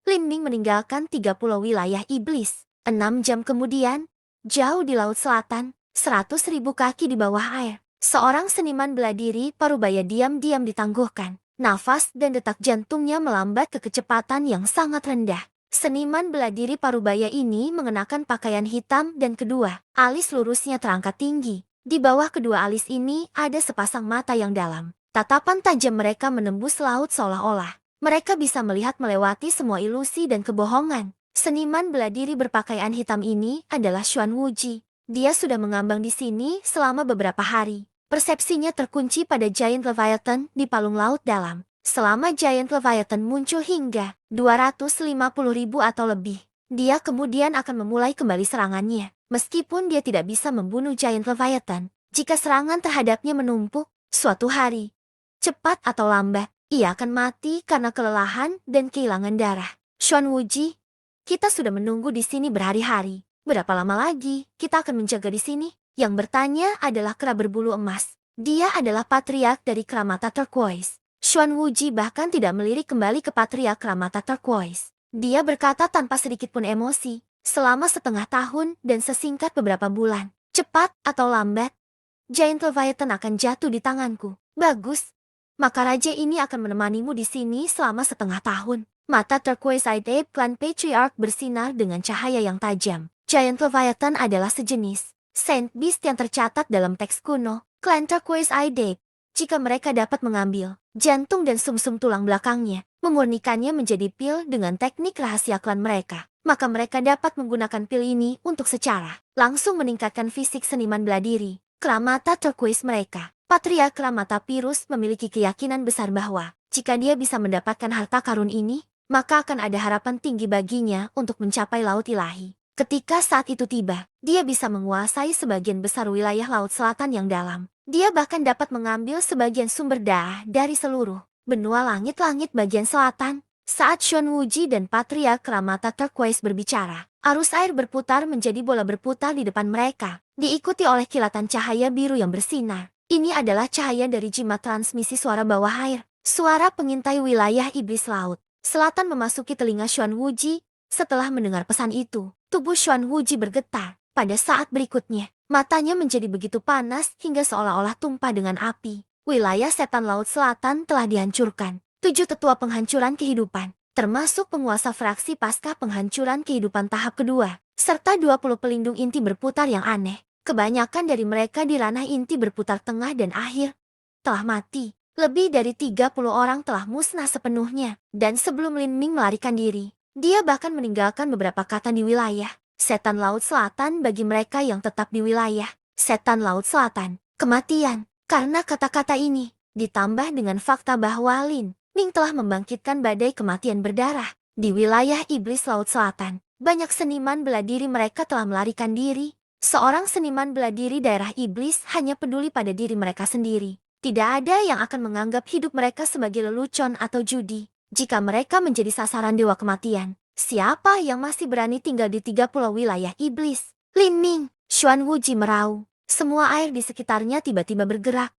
Lin Ming meninggalkan 3 pulau wilayah iblis. 6 jam kemudian, jauh di laut selatan, 100.000 kaki di bawah air, seorang seniman bela diri parubaya diam-diam ditangguhkan. Nafas dan detak jantungnya melambat ke kecepatan yang sangat rendah. Seniman bela diri parubaya ini mengenakan pakaian hitam dan kedua alis lurusnya terangkat tinggi. Di bawah kedua alis ini ada sepasang mata yang dalam. Tatapan tajam mereka menembus laut seolah-olah mereka bisa melihat melewati semua ilusi dan kebohongan. Seniman bela diri berpakaian hitam ini adalah Xuan Wuji. Dia sudah mengambang di sini selama beberapa hari. Persepsinya terkunci pada Giant Leviathan di palung laut dalam. Selama Giant Leviathan muncul hingga 250.000 atau lebih, dia kemudian akan memulai kembali serangannya. Meskipun dia tidak bisa membunuh Giant Leviathan, jika serangan terhadapnya menumpuk, suatu hari, cepat atau lambat, ia akan mati karena kelelahan dan kehilangan darah. Xuan Wuji, kita sudah menunggu di sini berhari-hari. Berapa lama lagi kita akan menjaga di sini? Yang bertanya adalah kera berbulu emas. Dia adalah patriark dari kera mata turquoise. Xuan Wuji bahkan tidak melirik kembali ke patriark kera mata turquoise. Dia berkata tanpa sedikit pun emosi, selama setengah tahun dan sesingkat beberapa bulan, cepat atau lambat, Giant Leviathan akan jatuh di tanganku. Bagus. Maka raja ini akan menemanimu di sini selama setengah tahun. Mata turquoise-eyed ape clan patriarch bersinar dengan cahaya yang tajam. Giant Leviathan adalah sejenis Saint Beast yang tercatat dalam teks kuno, klan turquoise-eyed ape. Jika mereka dapat mengambil jantung dan sumsum tulang belakangnya, memurnikannya menjadi pil dengan teknik rahasia klan mereka, maka mereka dapat menggunakan pil ini untuk secara langsung meningkatkan fisik seniman bela diri. Kera mata turquoise mereka, Patriark kera mata Pirus memiliki keyakinan besar bahwa jika dia bisa mendapatkan harta karun ini, maka akan ada harapan tinggi baginya untuk mencapai laut ilahi. Ketika saat itu tiba, dia bisa menguasai sebagian besar wilayah laut selatan yang dalam. Dia bahkan dapat mengambil sebagian sumber daya dari seluruh benua langit-langit bagian selatan. Saat Xuan Wuji dan Patriark kera mata turquoise berbicara, arus air berputar menjadi bola berputar di depan mereka, diikuti oleh kilatan cahaya biru yang bersinar. Ini adalah cahaya dari jimat transmisi suara bawah air, suara pengintai wilayah iblis laut. Selatan memasuki telinga Xuan Wuji. Setelah mendengar pesan itu, tubuh Xuan Wuji bergetar. Pada saat berikutnya, matanya menjadi begitu panas hingga seolah-olah tumpah dengan api. Wilayah setan laut selatan telah dihancurkan. 7 tetua penghancuran kehidupan, termasuk penguasa fraksi pasca penghancuran kehidupan tahap kedua, serta 20 pelindung inti berputar yang aneh. Kebanyakan dari mereka di ranah inti berputar tengah dan akhir telah mati. Lebih dari 30 orang telah musnah sepenuhnya. Dan sebelum Lin Ming melarikan diri, dia bahkan meninggalkan beberapa kata di wilayah setan laut selatan bagi mereka yang tetap di wilayah setan laut selatan. Kematian. Karena kata-kata ini, ditambah dengan fakta bahwa Lin Ming telah membangkitkan badai kematian berdarah di wilayah iblis laut selatan. Banyak seniman bela diri mereka telah melarikan diri. Seorang seniman bela diri daerah iblis hanya peduli pada diri mereka sendiri. Tidak ada yang akan menganggap hidup mereka sebagai lelucon atau judi. Jika mereka menjadi sasaran dewa kematian, siapa yang masih berani tinggal di 3 pulau wilayah iblis? Lin Ming, Xuan Wuji merau. Semua air di sekitarnya tiba-tiba bergerak,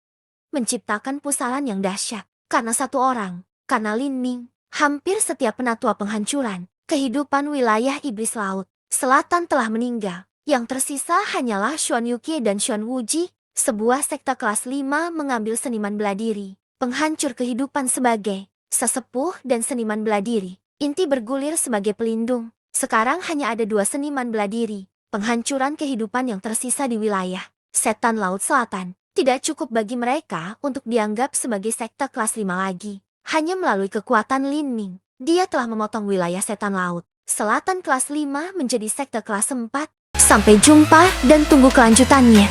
menciptakan pusaran yang dahsyat. Karena satu orang, karena Lin Ming, hampir setiap penatua penghancuran kehidupan wilayah iblis laut selatan telah meninggal. Yang tersisa hanyalah Xuan Yuqie dan Xuan Wuji, sebuah sekte kelas 5 mengambil seniman bela diri, penghancur kehidupan sebagai sesepuh dan seniman bela diri. Inti bergulir sebagai pelindung. Sekarang hanya ada 2 seniman bela diri, penghancuran kehidupan yang tersisa di wilayah setan laut selatan. Tidak cukup bagi mereka untuk dianggap sebagai sekte kelas 5 lagi. Hanya melalui kekuatan Lin Ming, dia telah memotong wilayah setan laut selatan kelas 5 menjadi sekte kelas 4. Sampai jumpa dan tunggu kelanjutannya.